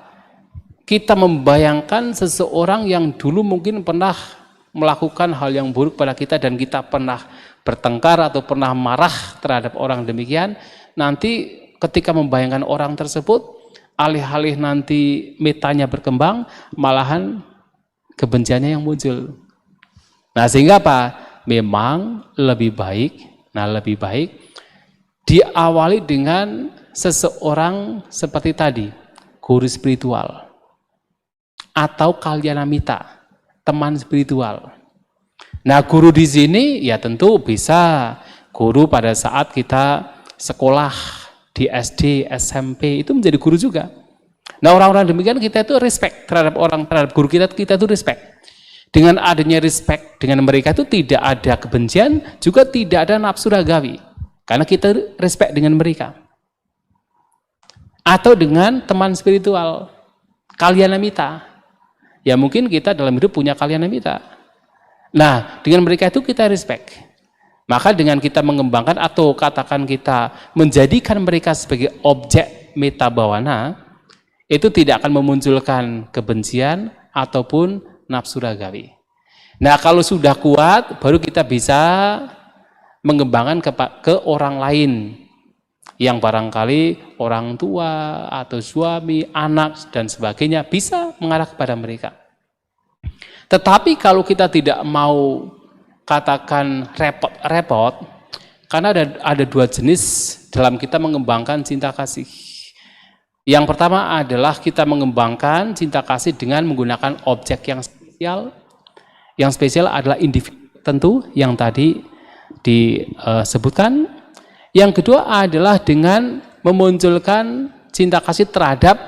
[SPEAKER 1] kita membayangkan seseorang yang dulu mungkin pernah melakukan hal yang buruk pada kita dan kita pernah bertengkar atau pernah marah terhadap orang demikian, nanti ketika membayangkan orang tersebut, alih-alih nanti metanya berkembang, malahan kebenciannya yang muncul. Nah, sehingga apa? Memang lebih baik diawali dengan seseorang seperti tadi, guru spiritual atau kalyanamita, teman spiritual. Nah, guru di sini ya tentu bisa guru pada saat kita sekolah di SD, SMP, itu menjadi guru juga. Nah, orang-orang demikian kita itu respect terhadap guru kita itu respect. Dengan adanya respect dengan mereka itu tidak ada kebencian, juga tidak ada nafsu ragawi. Karena kita respect dengan mereka. Atau dengan teman spiritual, kalyanamita. Ya mungkin kita dalam hidup punya kalyanamita. Nah, dengan mereka itu kita respect. Maka dengan kita mengembangkan atau katakan kita menjadikan mereka sebagai objek meta bawana, itu tidak akan memunculkan kebencian ataupun nafsu ragawi. Nah, kalau sudah kuat, baru kita bisa mengembangkan ke orang lain yang barangkali orang tua atau suami, anak dan sebagainya bisa mengarah kepada mereka. Tetapi kalau kita tidak mau katakan repot-repot, karena ada dua jenis dalam kita mengembangkan cinta kasih. Yang pertama adalah kita mengembangkan cinta kasih dengan menggunakan objek yang spesial. Yang spesial adalah individu tentu yang tadi disebutkan. Yang kedua adalah dengan memunculkan cinta kasih terhadap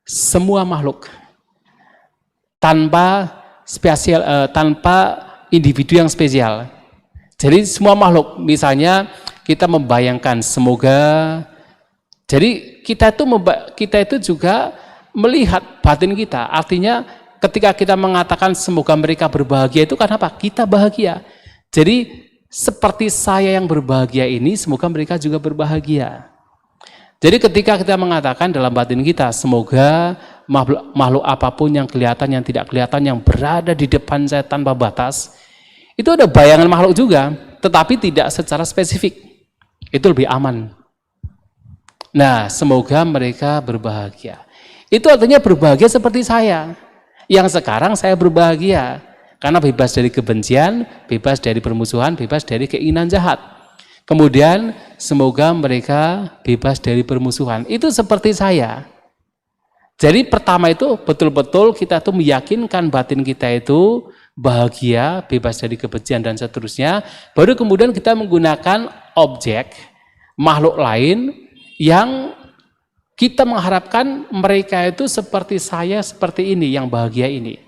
[SPEAKER 1] semua makhluk tanpa individu yang spesial. Jadi semua makhluk, misalnya kita membayangkan semoga, jadi kita itu juga melihat batin kita. Artinya ketika kita mengatakan semoga mereka berbahagia itu kan apa? Kita bahagia. Jadi seperti saya yang berbahagia ini, semoga mereka juga berbahagia. Jadi ketika kita mengatakan dalam batin kita, semoga makhluk apapun yang kelihatan, yang tidak kelihatan, yang berada di depan saya tanpa batas, itu ada bayangan makhluk juga, tetapi tidak secara spesifik. Itu lebih aman. Nah, semoga mereka berbahagia. Itu artinya berbahagia seperti saya. Yang sekarang saya berbahagia. Karena bebas dari kebencian, bebas dari permusuhan, bebas dari keinginan jahat. Kemudian, semoga mereka bebas dari permusuhan. Itu seperti saya. Jadi pertama itu betul-betul kita tuh meyakinkan batin kita itu bahagia, bebas dari kebencian dan seterusnya. Baru kemudian kita menggunakan objek, makhluk lain, yang kita mengharapkan mereka itu seperti saya, seperti ini, yang bahagia ini.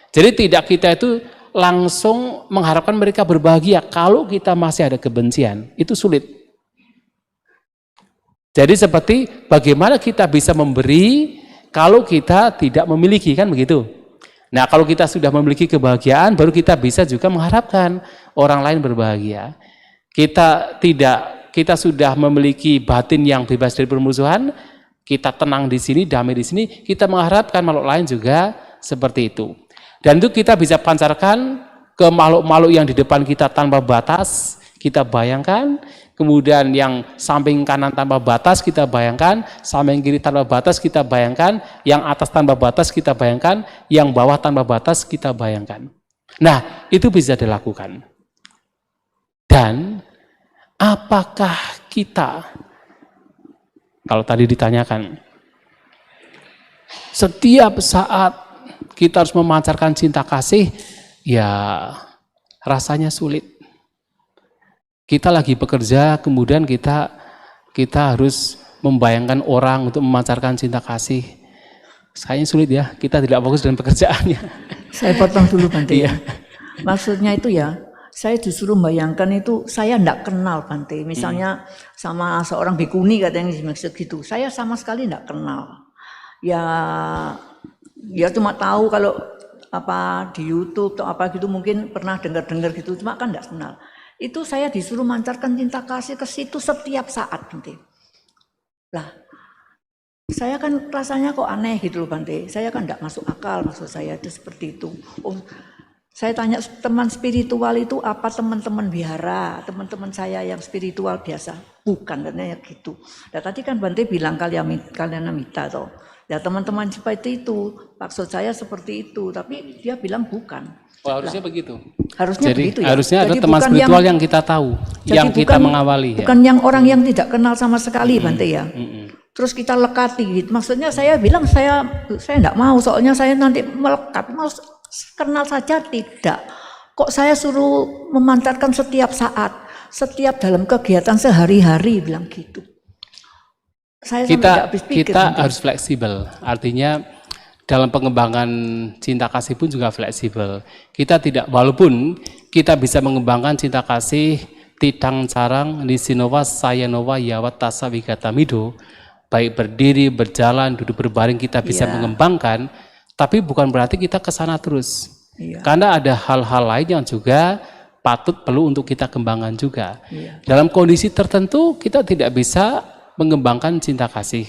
[SPEAKER 1] Jadi tidak kita itu langsung mengharapkan mereka berbahagia kalau kita masih ada kebencian, itu sulit. Jadi seperti bagaimana kita bisa memberi kalau kita tidak memiliki, kan begitu. Nah, kalau kita sudah memiliki kebahagiaan, baru kita bisa juga mengharapkan orang lain berbahagia. Kita sudah memiliki batin yang bebas dari permusuhan, kita tenang di sini, damai di sini, kita mengharapkan makhluk lain juga seperti itu. Dan itu kita bisa pancarkan ke makhluk-makhluk yang di depan kita tanpa batas, kita bayangkan. Kemudian yang samping kanan tanpa batas kita bayangkan, samping kiri tanpa batas kita bayangkan, yang atas tanpa batas kita bayangkan, yang bawah tanpa batas kita bayangkan. Nah, itu bisa dilakukan. Dan apakah kita, kalau tadi ditanyakan, setiap saat kita harus memancarkan cinta kasih, ya rasanya sulit. Kita lagi bekerja, kemudian kita harus membayangkan orang untuk memancarkan cinta kasih. Kayaknya sulit ya, kita tidak fokus dengan pekerjaannya.
[SPEAKER 5] Saya potong dulu Bante.
[SPEAKER 1] Iya.
[SPEAKER 5] Maksudnya itu ya, saya disuruh bayangkan itu saya enggak kenal Bante. Misalnya sama seorang bikuni katanya maksud gitu. Saya sama sekali enggak kenal. Ya cuma tahu kalau apa di YouTube atau apa gitu mungkin pernah dengar-dengar gitu, cuma kan enggak kenal. Itu saya disuruh mancarkan cinta kasih ke situ setiap saat Bante. Lah, saya kan rasanya kok aneh gitu loh Bante. Saya kan enggak masuk akal maksud saya itu seperti itu. Oh, saya tanya teman spiritual itu apa teman-teman wihara, teman-teman saya yang spiritual biasa? Bukan, katanya gitu. Nah tadi kan Bante bilang kalian minta toh. Ya teman-teman seperti itu, maksud saya seperti itu, tapi dia bilang bukan.
[SPEAKER 1] Oh, harusnya begitu.
[SPEAKER 5] Harusnya
[SPEAKER 1] Jadi
[SPEAKER 5] begitu ya.
[SPEAKER 1] harusnya ada
[SPEAKER 5] Jadi
[SPEAKER 1] teman
[SPEAKER 5] bukan
[SPEAKER 1] spiritual yang kita tahu, yang kita mengawali.
[SPEAKER 5] Bukan yang orang yang tidak kenal sama sekali Bante ya. Terus kita lekati gitu. Maksudnya saya bilang saya enggak mau, soalnya saya nanti melekat, mau kenal saja tidak. Kok saya suruh memancarkan setiap saat, setiap dalam kegiatan sehari-hari bilang gitu. Saya
[SPEAKER 1] Kita harus fleksibel. Artinya dalam pengembangan cinta kasih pun juga fleksibel. Kita tidak, walaupun kita bisa mengembangkan cinta kasih titang carang nisinova sayanova yawat tasa wigatamido, baik berdiri, berjalan, duduk berbaring kita bisa mengembangkan. Tapi bukan berarti kita ke sana terus. Karena ada hal-hal lain yang juga patut perlu untuk kita kembangkan juga. Dalam kondisi tertentu kita tidak bisa mengembangkan cinta kasih.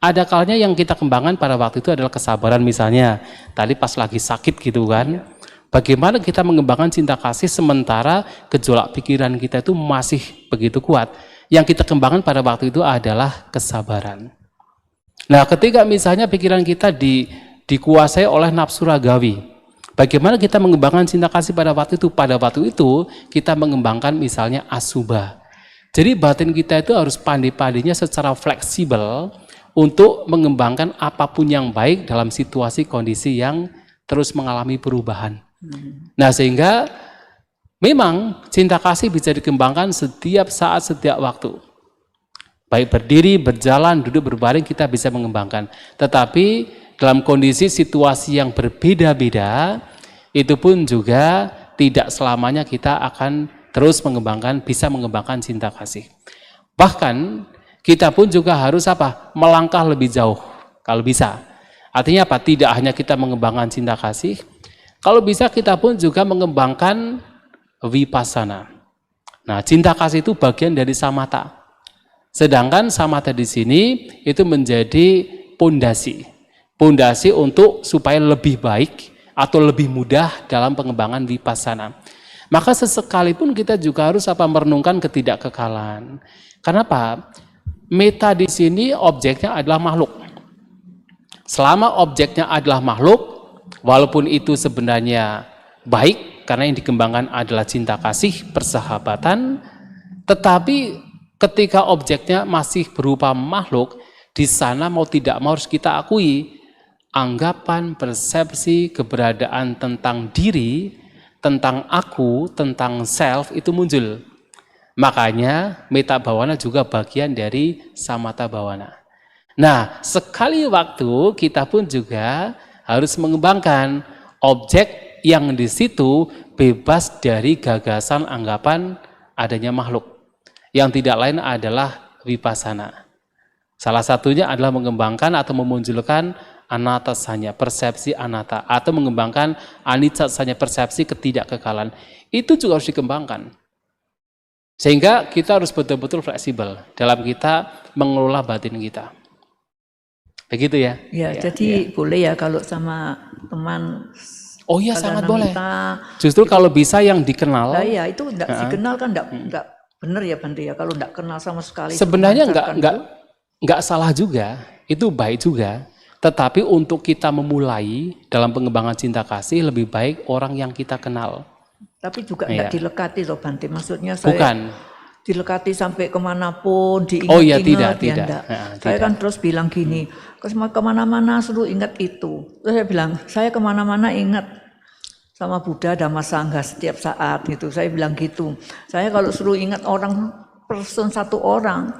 [SPEAKER 1] Ada kalanya yang kita kembangkan pada waktu itu adalah kesabaran misalnya. Tadi pas lagi sakit gitu kan. Bagaimana kita mengembangkan cinta kasih sementara gejolak pikiran kita itu masih begitu kuat. Yang kita kembangkan pada waktu itu adalah kesabaran. Nah ketika misalnya pikiran kita dikuasai oleh nafsu ragawi. Bagaimana kita mengembangkan cinta kasih pada waktu itu? Pada waktu itu kita mengembangkan misalnya asubha. Jadi batin kita itu harus pandai-pandainya secara fleksibel untuk mengembangkan apapun yang baik dalam situasi kondisi yang terus mengalami perubahan. Nah sehingga memang cinta kasih bisa dikembangkan setiap saat, setiap waktu. Baik berdiri, berjalan, duduk, berbaring kita bisa mengembangkan. Tetapi dalam kondisi situasi yang berbeda-beda, itu pun juga tidak selamanya kita akan terus bisa mengembangkan cinta kasih. Bahkan kita pun juga harus melangkah lebih jauh kalau bisa. Artinya apa? Tidak hanya kita mengembangkan cinta kasih, kalau bisa kita pun juga mengembangkan vipassana. Nah, cinta kasih itu bagian dari samatha. Sedangkan samatha di sini itu menjadi pondasi untuk supaya lebih baik atau lebih mudah dalam pengembangan vipassana. Maka sesekalipun kita juga harus merenungkan ketidakkekalan. Kenapa? Meta di sini objeknya adalah makhluk. Selama objeknya adalah makhluk, walaupun itu sebenarnya baik karena yang dikembangkan adalah cinta kasih, persahabatan, tetapi ketika objeknya masih berupa makhluk, di sana mau tidak mau harus kita akui anggapan, persepsi, keberadaan tentang diri, tentang aku, tentang self itu muncul. Makanya meta bawana juga bagian dari samatha bawana. Nah, sekali waktu kita pun juga harus mengembangkan objek yang di situ bebas dari gagasan anggapan adanya makhluk. Yang tidak lain adalah vipassana. Salah satunya adalah mengembangkan atau memunculkan anatasanya, persepsi anatta, atau mengembangkan aniccatsanya, persepsi ketidakkekalan. Itu juga harus dikembangkan. Sehingga kita harus betul-betul fleksibel dalam kita mengelola batin kita. Begitu ya?
[SPEAKER 5] Ya, jadi boleh ya kalau sama teman.
[SPEAKER 1] Oh iya, sangat boleh. Justru kalau bisa yang dikenal.
[SPEAKER 5] Nah, ya itu enggak dikenal kan enggak benar ya Bante ya, kalau enggak kenal sama sekali.
[SPEAKER 1] Sebenarnya enggak salah juga, itu baik juga. Tetapi untuk kita memulai dalam pengembangan cinta kasih lebih baik orang yang kita kenal.
[SPEAKER 5] Tapi juga enggak dilekati loh Bante, maksudnya saya
[SPEAKER 1] bukan
[SPEAKER 5] dilekati sampai kemanapun, diingat-ingat.
[SPEAKER 1] Oh ya tidak.
[SPEAKER 5] Saya kan terus bilang gini, kemana-mana suruh ingat itu. Terus saya bilang, saya kemana-mana ingat sama Buddha Dhamma Sangha setiap saat gitu. Saya bilang gitu. Saya kalau suruh ingat satu orang,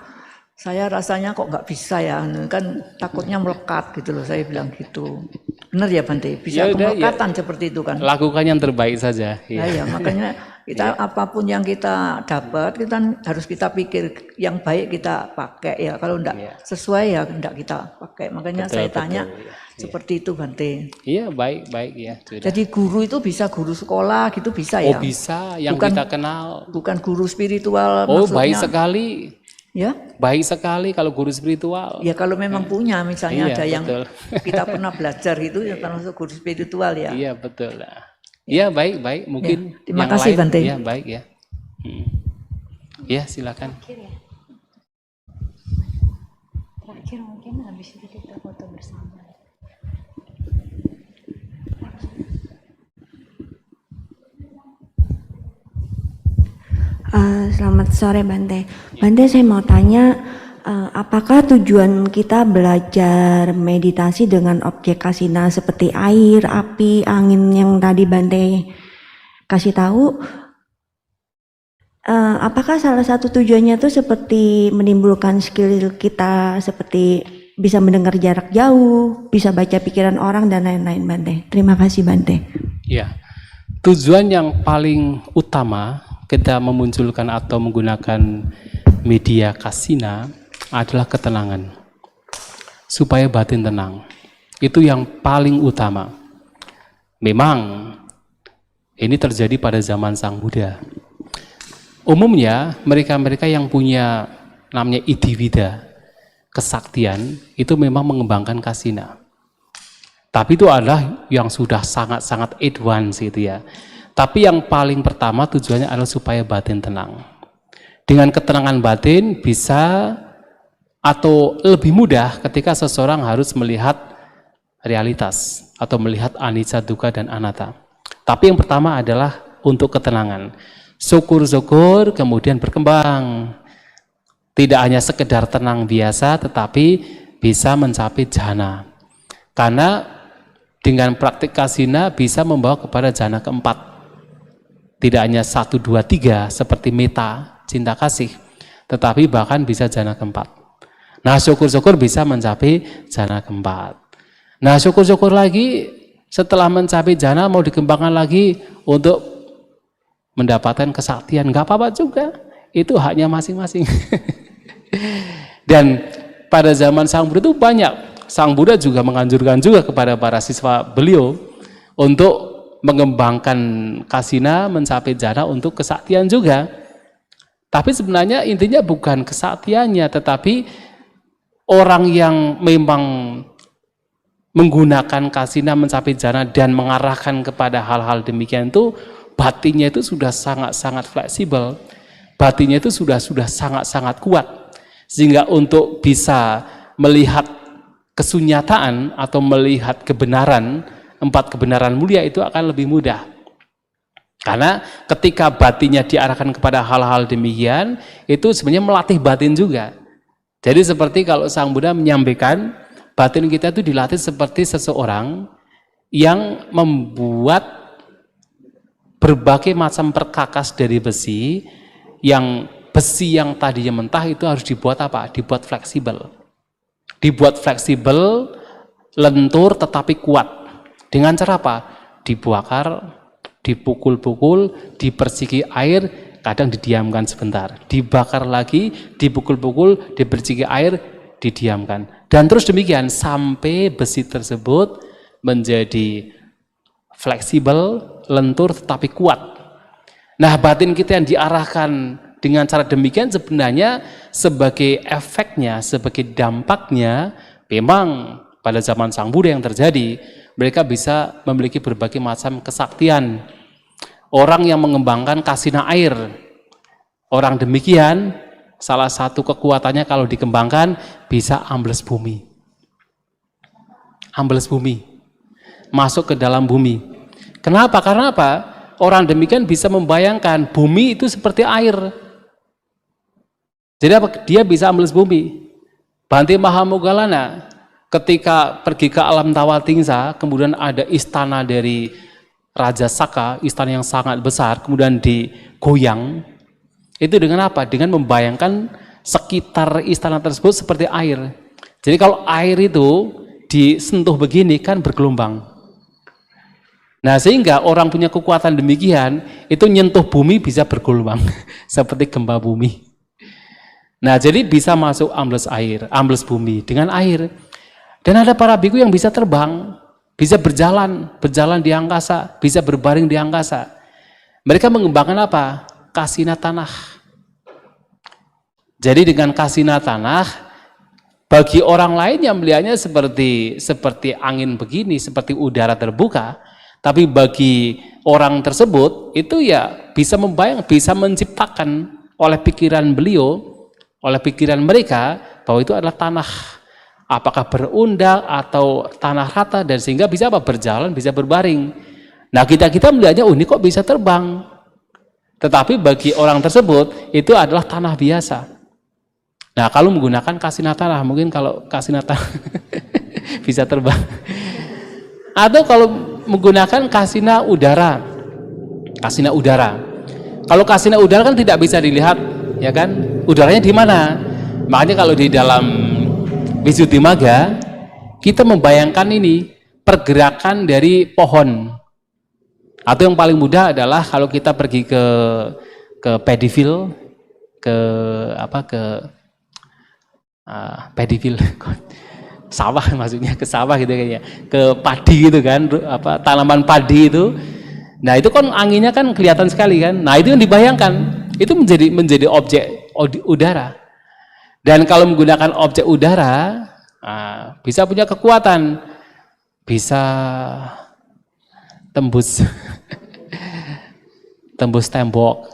[SPEAKER 5] saya rasanya kok nggak bisa ya, kan takutnya melekat gitu loh. Saya bilang gitu. Benar ya Bante, bisa melekatan seperti itu kan.
[SPEAKER 1] Lakukan yang terbaik saja.
[SPEAKER 5] Ya, makanya Kita apapun yang kita dapat, kita harus kita pikir yang baik kita pakai ya. Kalau enggak sesuai ya enggak kita pakai. Makanya saya tanya seperti itu Bante.
[SPEAKER 1] Iya, baik ya. Sudah.
[SPEAKER 5] Jadi guru itu bisa guru sekolah gitu bisa ya?
[SPEAKER 1] Oh bisa, yang
[SPEAKER 5] Bukan-
[SPEAKER 1] kita kenal.
[SPEAKER 5] Bukan guru spiritual
[SPEAKER 1] Oh
[SPEAKER 5] maksudnya.
[SPEAKER 1] baik sekali,
[SPEAKER 5] Ya?
[SPEAKER 1] baik sekali kalau guru spiritual.
[SPEAKER 5] Ya kalau memang punya, misalnya
[SPEAKER 1] Iya,
[SPEAKER 5] ada yang
[SPEAKER 1] betul.
[SPEAKER 5] kita pernah belajar gitu, yang termasuk guru spiritual ya.
[SPEAKER 1] Iya betul lah. Iya baik, mungkin
[SPEAKER 5] Terima
[SPEAKER 1] yang
[SPEAKER 5] kasih,
[SPEAKER 1] lain.
[SPEAKER 5] Bante.
[SPEAKER 1] Iya baik ya. Iya silakan.
[SPEAKER 2] Terakhir mungkin habis itu kita foto bersama.
[SPEAKER 6] Selamat sore Bante. Bante, saya mau tanya, apakah tujuan kita belajar meditasi dengan objek kasina seperti air, api, angin yang tadi Bante kasih tahu? Apakah salah satu tujuannya itu seperti menimbulkan skill kita seperti bisa mendengar jarak jauh, bisa baca pikiran orang dan lain-lain Bante? Terima kasih Bante.
[SPEAKER 1] Ya, tujuan yang paling utama kita memunculkan atau menggunakan media kasina adalah ketenangan, supaya batin tenang. Itu yang paling utama. Memang ini terjadi pada zaman Sang Buddha. Umumnya mereka-mereka yang punya namanya iddhivida, kesaktian, itu memang mengembangkan kasina. Tapi itu adalah yang sudah sangat-sangat advance gitu ya. Tapi yang paling pertama tujuannya adalah supaya batin tenang. Dengan ketenangan batin bisa atau lebih mudah ketika seseorang harus melihat realitas atau melihat anicca, dukkha, dan anatta. Tapi yang pertama adalah untuk ketenangan. Syukur-syukur kemudian berkembang. Tidak hanya sekedar tenang biasa tetapi bisa mencapai jhana. Karena dengan praktik kasina bisa membawa kepada jhana keempat. Tidak hanya 1, 2, 3 seperti meta, cinta kasih, tetapi bahkan bisa jhana keempat. Nah syukur-syukur bisa mencapai jhana keempat. Nah syukur-syukur lagi setelah mencapai jhana mau dikembangkan lagi untuk mendapatkan kesaktian, nggak apa-apa juga, itu haknya masing-masing. Dan pada zaman Sang Buddha itu banyak, Sang Buddha juga menganjurkan juga kepada para siswa beliau untuk mengembangkan kasina mencapai jhana untuk kesaktian juga. Tapi sebenarnya intinya bukan kesaktiannya, tetapi orang yang memang menggunakan kasina mencapai jhana dan mengarahkan kepada hal-hal demikian itu batinnya itu sudah sangat-sangat fleksibel, batinnya itu sudah sangat-sangat kuat, sehingga untuk bisa melihat kesunyataan atau melihat kebenaran, 4 kebenaran mulia itu akan lebih mudah. Karena ketika batinnya diarahkan kepada hal-hal demikian, itu sebenarnya melatih batin juga. Jadi seperti kalau Sang Buddha menyampaikan, batin kita itu dilatih seperti seseorang yang membuat berbagai macam perkakas dari besi, yang besi yang tadinya mentah itu harus dibuat apa? Dibuat fleksibel. Dibuat fleksibel, lentur tetapi kuat. Dengan cara apa? Dibakar, dipukul-pukul, dipersiki air, kadang didiamkan sebentar. Dibakar lagi, dipukul-pukul, dipersiki air, didiamkan. Dan terus demikian sampai besi tersebut menjadi fleksibel, lentur tetapi kuat. Nah, batin kita yang diarahkan dengan cara demikian sebenarnya sebagai efeknya, sebagai dampaknya memang pada zaman Sang Buddha yang terjadi, mereka bisa memiliki berbagai macam kesaktian. Orang yang mengembangkan kasina air, orang demikian salah satu kekuatannya kalau dikembangkan bisa ambles bumi. Ambles bumi, masuk ke dalam bumi. Kenapa? Karena apa? Orang demikian bisa membayangkan bumi itu seperti air. Jadi apa? Dia bisa ambles bumi. Bhante Mahamoggallana ketika pergi ke alam Tawatingsa, kemudian ada istana dari Raja Saka, istana yang sangat besar, kemudian digoyang. Itu dengan apa? Dengan membayangkan sekitar istana tersebut seperti air. Jadi kalau air itu disentuh begini kan bergelombang. Nah, sehingga orang punya kekuatan demikian, itu nyentuh bumi bisa bergelombang, seperti gempa bumi. Nah, jadi bisa masuk ambles bumi dengan air. Dan ada para biku yang bisa terbang, bisa berjalan di angkasa, bisa berbaring di angkasa. Mereka mengembangkan apa? Kasina tanah. Jadi dengan kasina tanah, bagi orang lain yang melihatnya seperti angin begini, seperti udara terbuka, tapi bagi orang tersebut itu ya bisa membayang, bisa menciptakan oleh pikiran beliau, oleh pikiran mereka bahwa itu adalah tanah, apakah berundang atau tanah rata, dan sehingga bisa apa? Berjalan, bisa berbaring. Nah, kita melihatnya, oh ini kok bisa terbang. Tetapi bagi orang tersebut itu adalah tanah biasa. Nah, kalau menggunakan kasina tanah, mungkin kalau kasina tanah bisa terbang. Atau kalau menggunakan kasina udara. Kasina udara. Kalau kasina udara kan tidak bisa dilihat, ya kan? Udaranya di mana? Makanya kalau di dalam Visuddhimagga kita membayangkan ini pergerakan dari pohon. Atau yang paling mudah adalah kalau kita pergi ke paddyfield, ke paddyfield, sawah maksudnya, ke sawah gitu kayaknya, ke padi gitu kan, tanaman padi itu. Nah, itu kan anginnya kan kelihatan sekali kan. Nah, itu yang dibayangkan, itu menjadi objek udara. Dan kalau menggunakan objek udara, bisa punya kekuatan, bisa tembus tembok,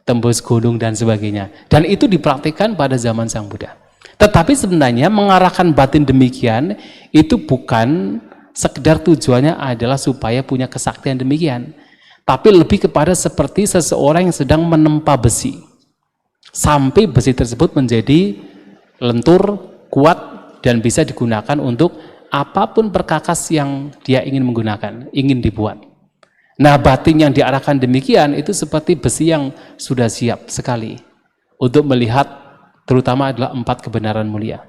[SPEAKER 1] tembus gunung dan sebagainya. Dan itu dipraktikkan pada zaman Sang Buddha. Tetapi sebenarnya mengarahkan batin demikian itu bukan sekedar tujuannya adalah supaya punya kesaktian demikian, tapi lebih kepada seperti seseorang yang sedang menempa besi sampai besi tersebut menjadi lentur, kuat, dan bisa digunakan untuk apapun perkakas yang dia ingin menggunakan, ingin dibuat. Nah, batin yang diarahkan demikian itu seperti besi yang sudah siap sekali untuk melihat terutama adalah 4 kebenaran mulia.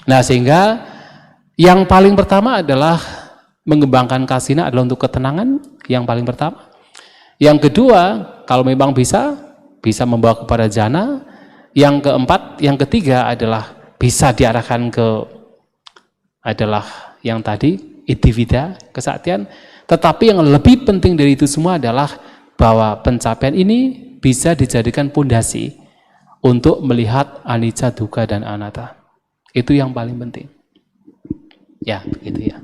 [SPEAKER 1] Nah, sehingga yang paling pertama adalah mengembangkan kasina adalah untuk ketenangan, yang paling pertama. Yang kedua, kalau memang bisa membawa kepada jana. Yang keempat, yang ketiga adalah bisa diarahkan ke adalah yang tadi iddhivida, kesaktian. Tetapi yang lebih penting dari itu semua adalah bahwa pencapaian ini bisa dijadikan pondasi untuk melihat anicca, dukkha, dan anatta. Itu yang paling penting. Ya, begitu ya.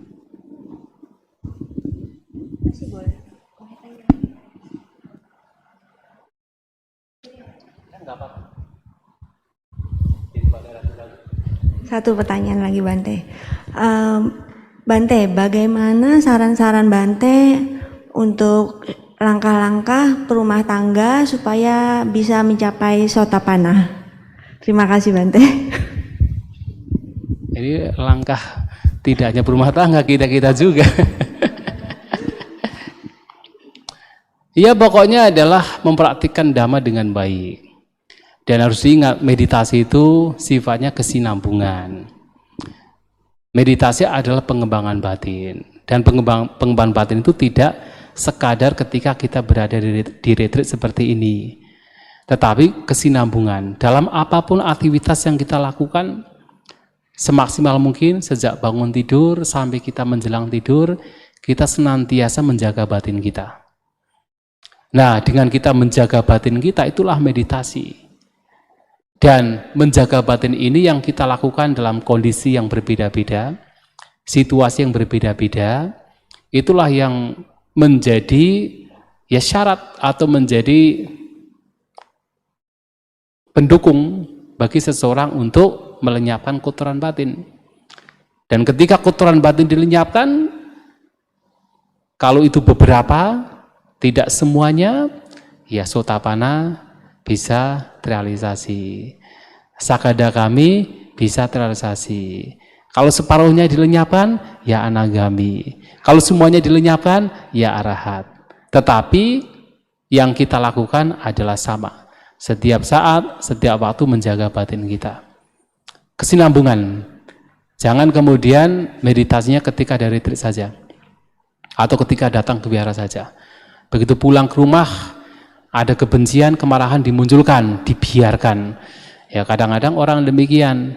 [SPEAKER 6] Satu pertanyaan lagi, Bante. Bante, bagaimana saran-saran Bante untuk langkah-langkah perumah tangga supaya bisa mencapai Sotapanna? Terima kasih, Bante.
[SPEAKER 1] Jadi langkah tidak hanya berumah tangga, kita juga. Ya, pokoknya adalah mempraktikkan dhamma dengan baik. Dan harus diingat, meditasi itu sifatnya kesinambungan. Meditasi adalah pengembangan batin. Dan pengembangan batin itu tidak sekadar ketika kita berada di retreat seperti ini. Tetapi kesinambungan. Dalam apapun aktivitas yang kita lakukan, semaksimal mungkin sejak bangun tidur sampai kita menjelang tidur, kita senantiasa menjaga batin kita. Nah, dengan kita menjaga batin kita, itulah meditasi. Dan menjaga batin ini yang kita lakukan dalam kondisi yang berbeda-beda, situasi yang berbeda-beda, itulah yang menjadi ya syarat atau menjadi pendukung bagi seseorang untuk melenyapkan kotoran batin. Dan ketika kotoran batin dilenyapkan, kalau itu beberapa, tidak semuanya, ya Sotapanna bisa terrealisasi. Sakada kami bisa terrealisasi. Kalau separuhnya dilenyapkan, ya anagami. Kalau semuanya dilenyapkan, ya arahat. Tetapi yang kita lakukan adalah sama. Setiap saat, setiap waktu menjaga batin kita. Kesinambungan. Jangan kemudian meditasinya ketika dari retreat saja. atau ketika datang ke wihara saja. Begitu pulang ke rumah, ada kebencian, kemarahan dimunculkan, dibiarkan. Ya kadang-kadang orang demikian.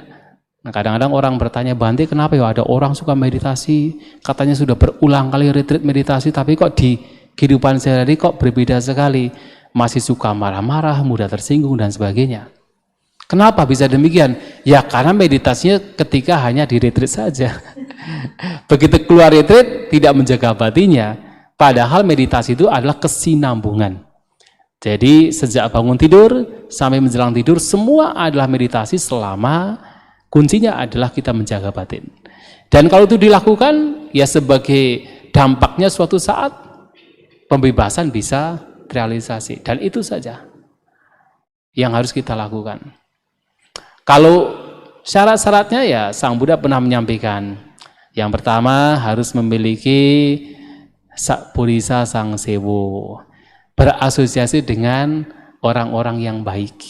[SPEAKER 1] Nah, kadang-kadang orang bertanya, Bante kenapa ya ada orang suka meditasi, katanya sudah berulang kali retreat meditasi, tapi kok di kehidupan sehari-hari kok berbeda sekali, masih suka marah-marah, mudah tersinggung dan sebagainya. Kenapa bisa demikian? Ya karena meditasinya ketika hanya di retreat saja. Begitu keluar retreat tidak menjaga batinnya, padahal meditasi itu adalah kesinambungan. Jadi sejak bangun tidur sampai menjelang tidur semua adalah meditasi selama kuncinya adalah kita menjaga batin. Dan kalau itu dilakukan, ya sebagai dampaknya suatu saat pembebasan bisa terrealisasi. Dan itu saja yang harus kita lakukan. Kalau syarat-syaratnya ya Sang Buddha pernah menyampaikan. Yang pertama harus memiliki Purisa Sang Sewo, berasosiasi dengan orang-orang yang baik.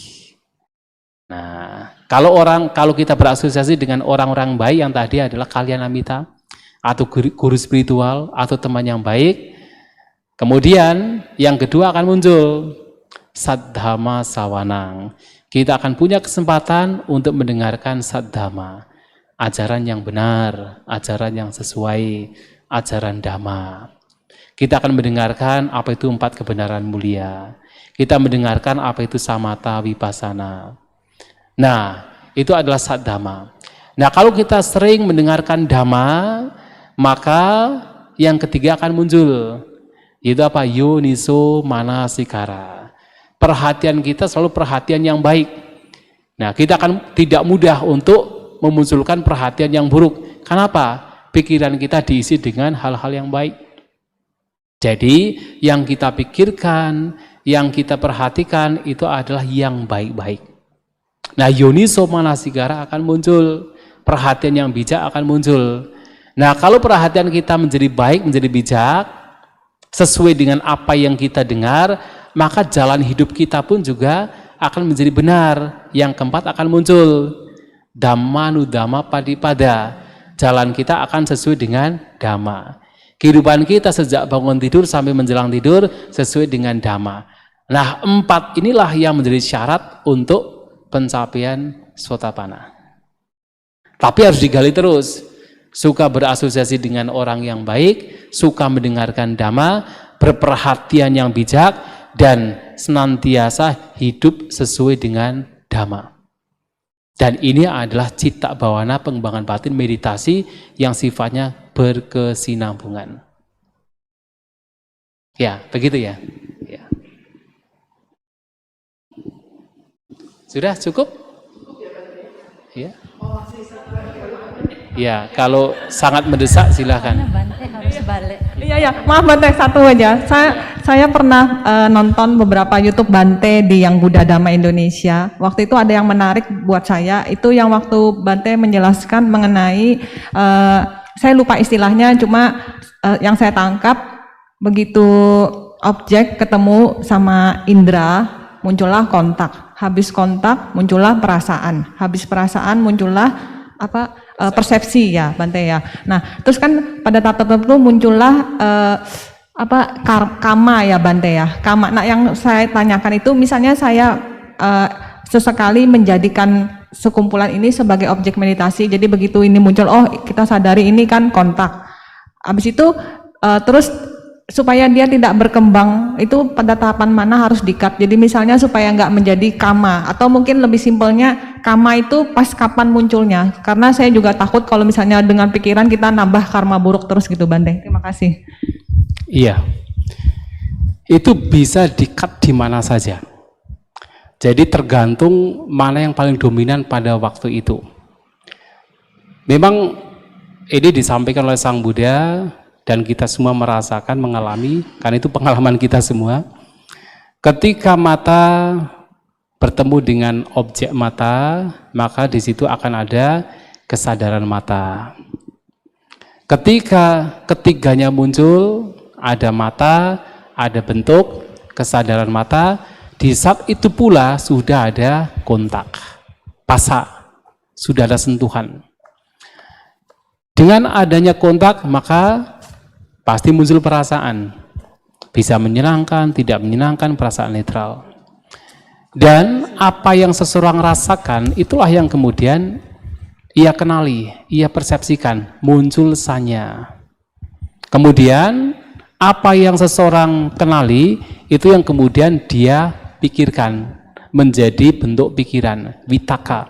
[SPEAKER 1] Nah, kalau kita berasosiasi dengan orang-orang baik yang tadi adalah kalyanamita atau guru spiritual atau teman yang baik, kemudian yang kedua akan muncul saddhamma sawanang. Kita akan punya kesempatan untuk mendengarkan saddhamma, ajaran yang benar, ajaran yang sesuai, ajaran dhamma. Kita akan mendengarkan apa itu 4 kebenaran mulia. Kita mendengarkan apa itu samatha vipassana. Nah, itu adalah saddhamma. Nah, kalau kita sering mendengarkan dhamma, maka yang ketiga akan muncul. Itu apa? Yoniso manasikara. Perhatian kita selalu perhatian yang baik. Nah, kita akan tidak mudah untuk memunculkan perhatian yang buruk. Kenapa? Pikiran kita diisi dengan hal-hal yang baik. Jadi, yang kita pikirkan, yang kita perhatikan itu adalah yang baik-baik. Nah, yoniso manasikara akan muncul, perhatian yang bijak akan muncul. Nah, kalau perhatian kita menjadi baik, menjadi bijak, sesuai dengan apa yang kita dengar, maka jalan hidup kita pun juga akan menjadi benar. Yang keempat akan muncul, Dhammanudhamma Padipada. Jalan kita akan sesuai dengan Dhamma. Kehidupan kita sejak bangun tidur sampai menjelang tidur sesuai dengan Dhamma. Nah, 4 inilah yang menjadi syarat untuk pencapaian Sotapanna. Tapi harus digali terus. Suka berasosiasi dengan orang yang baik, suka mendengarkan Dhamma, berperhatian yang bijak, dan senantiasa hidup sesuai dengan Dhamma. Dan ini adalah citta bawana, pengembangan batin meditasi yang sifatnya berkesinambungan. Ya, begitu ya. Ya. Sudah cukup? Ya. Ya, kalau sangat mendesak silakan.
[SPEAKER 2] Bante harus balik.
[SPEAKER 4] Iya, maaf Bante, satu aja. Saya pernah nonton beberapa YouTube Bante di Yang Buddha Dhamma Indonesia. Waktu itu ada yang menarik buat saya, itu yang waktu Bante menjelaskan mengenai, saya lupa istilahnya, cuma yang saya tangkap, begitu objek ketemu sama indera, muncullah kontak. Habis kontak, muncullah perasaan. Habis perasaan, muncullah persepsi ya Bante ya. Nah, terus kan pada tahap tertentu muncullah kama ya Bante ya. Kama. Nah, yang saya tanyakan itu misalnya saya sesekali menjadikan sekumpulan ini sebagai objek meditasi. Jadi begitu ini muncul, oh kita sadari ini kan kontak. Habis itu terus supaya dia tidak berkembang itu pada tahapan mana harus di-cut. Jadi misalnya supaya nggak menjadi kama, atau mungkin lebih simpelnya kama itu pas kapan munculnya, karena saya juga takut kalau misalnya dengan pikiran kita nambah karma buruk terus gitu Bante. Terima kasih.
[SPEAKER 1] Iya, itu bisa di-cut di mana saja. Jadi tergantung mana yang paling dominan pada waktu itu. Memang ini disampaikan oleh Sang Buddha dan kita semua merasakan, mengalami, karena itu pengalaman kita semua. Ketika mata bertemu dengan objek mata, maka di situ akan ada kesadaran mata. Ketika ketiganya muncul, ada mata, ada bentuk, kesadaran mata, di saat itu pula sudah ada kontak, pasa, sudah ada sentuhan. Dengan adanya kontak, maka Pasti muncul perasaan. Bisa menyenangkan, tidak menyenangkan, perasaan netral. Dan apa yang seseorang rasakan, itulah yang kemudian ia kenali, ia persepsikan, muncul sanya. Kemudian apa yang seseorang kenali, itu yang kemudian dia pikirkan, menjadi bentuk pikiran, vitaka.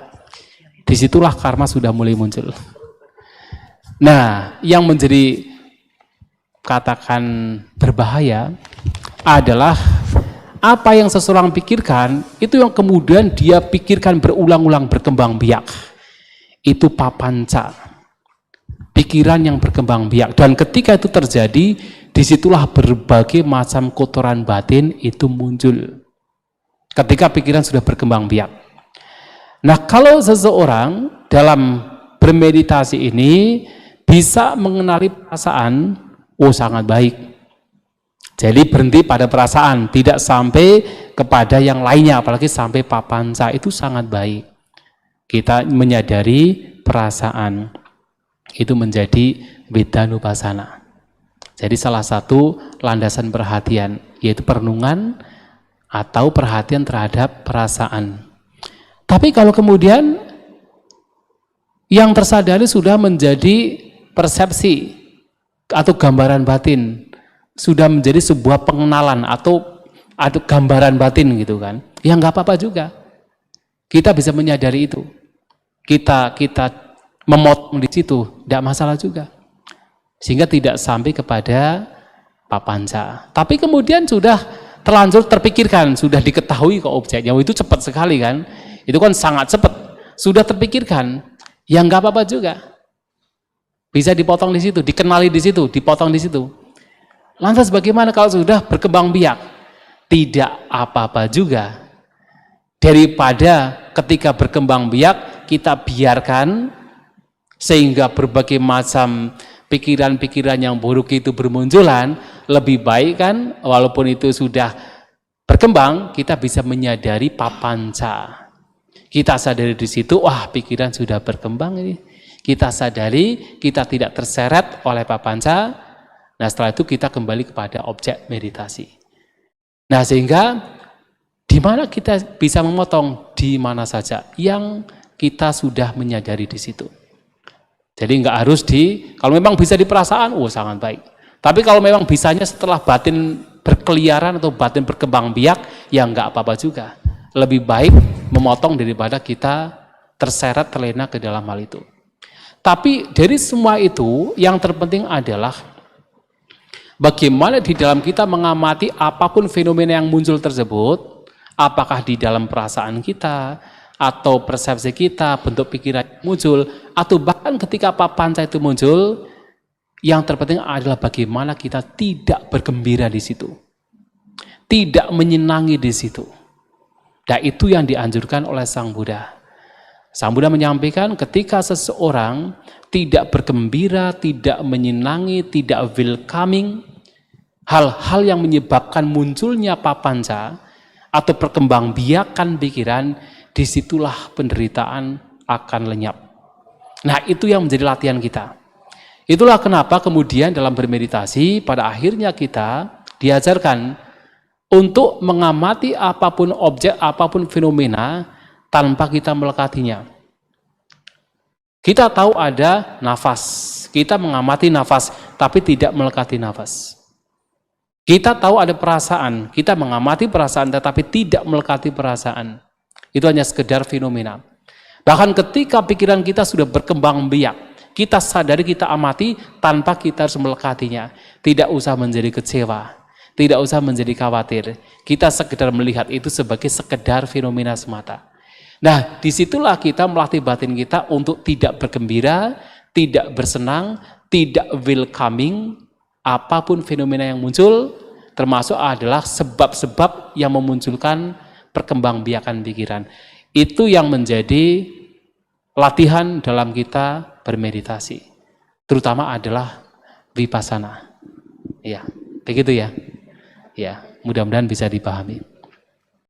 [SPEAKER 1] Disitulah karma sudah mulai muncul. Nah, yang menjadi katakan berbahaya adalah apa yang seseorang pikirkan, itu yang kemudian dia pikirkan berulang-ulang, berkembang biak. Itu papanca, pikiran yang berkembang biak. Dan ketika itu terjadi, disitulah berbagai macam kotoran batin itu muncul. Ketika pikiran sudah berkembang biak. Nah, kalau seseorang dalam bermeditasi ini bisa mengenali perasaan, oh sangat baik. Jadi berhenti pada perasaan, tidak sampai kepada yang lainnya, apalagi sampai papanca, itu sangat baik. Kita menyadari perasaan, itu menjadi Vedanupasana. Jadi salah satu landasan perhatian, yaitu perenungan atau perhatian terhadap perasaan. Tapi kalau kemudian yang tersadari sudah menjadi persepsi atau gambaran batin, sudah menjadi sebuah pengenalan atau gambaran batin gitu kan, ya nggak apa-apa juga. Kita bisa menyadari itu. Kita memotong di situ, tidak masalah juga. Sehingga tidak sampai kepada papanca. Tapi kemudian sudah terlanjur terpikirkan, sudah diketahui kok objeknya, itu cepat sekali kan. Itu kan sangat cepat. Sudah terpikirkan, ya nggak apa-apa juga. Bisa dipotong di situ, dikenali di situ, dipotong di situ. Lantas bagaimana kalau sudah berkembang biak? Tidak apa-apa juga. Daripada ketika berkembang biak, kita biarkan sehingga berbagai macam pikiran-pikiran yang buruk itu bermunculan, lebih baik kan, walaupun itu sudah berkembang, kita bisa menyadari papanca. Kita sadari di situ, wah pikiran sudah berkembang ini. Kita sadari, kita tidak terseret oleh papanca. Nah setelah itu kita kembali kepada objek meditasi. Nah sehingga di mana kita bisa memotong, di mana saja yang kita sudah menyadari di situ. Jadi nggak harus kalau memang bisa di perasaan, oh sangat baik. Tapi kalau memang bisanya setelah batin berkeliaran atau batin berkembang biak, ya nggak apa-apa juga. Lebih baik memotong daripada kita terseret terlena ke dalam hal itu. Tapi dari semua itu, yang terpenting adalah bagaimana di dalam kita mengamati apapun fenomena yang muncul tersebut, apakah di dalam perasaan kita, atau persepsi kita, bentuk pikiran muncul, atau bahkan ketika papanca itu muncul, yang terpenting adalah bagaimana kita tidak bergembira di situ, tidak menyenangi di situ. Dan itu yang dianjurkan oleh Sang Buddha. Sang Buddha menyampaikan ketika seseorang tidak bergembira, tidak menyenangi, tidak welcoming, hal-hal yang menyebabkan munculnya papanca atau perkembangbiakan pikiran, disitulah penderitaan akan lenyap. Nah itu yang menjadi latihan kita. Itulah kenapa kemudian dalam bermeditasi pada akhirnya kita diajarkan untuk mengamati apapun objek, apapun fenomena tanpa kita melekatinya. Kita tahu ada nafas, kita mengamati nafas tapi tidak melekati nafas. Kita tahu ada perasaan, kita mengamati perasaan tetapi tidak melekati perasaan. Itu hanya sekedar fenomena. Bahkan ketika pikiran kita sudah berkembang biak, kita sadari, kita amati tanpa kita harus melekatinya. Tidak usah menjadi kecewa, tidak usah menjadi khawatir. Kita sekedar melihat itu sebagai sekedar fenomena semata. Nah, disitulah kita melatih batin kita untuk tidak bergembira, tidak bersenang, tidak welcoming apapun fenomena yang muncul, termasuk adalah sebab-sebab yang memunculkan perkembangbiakan pikiran. Itu yang menjadi latihan dalam kita bermeditasi. Terutama adalah vipassana. Ya, begitu ya. Ya, mudah-mudahan bisa dipahami.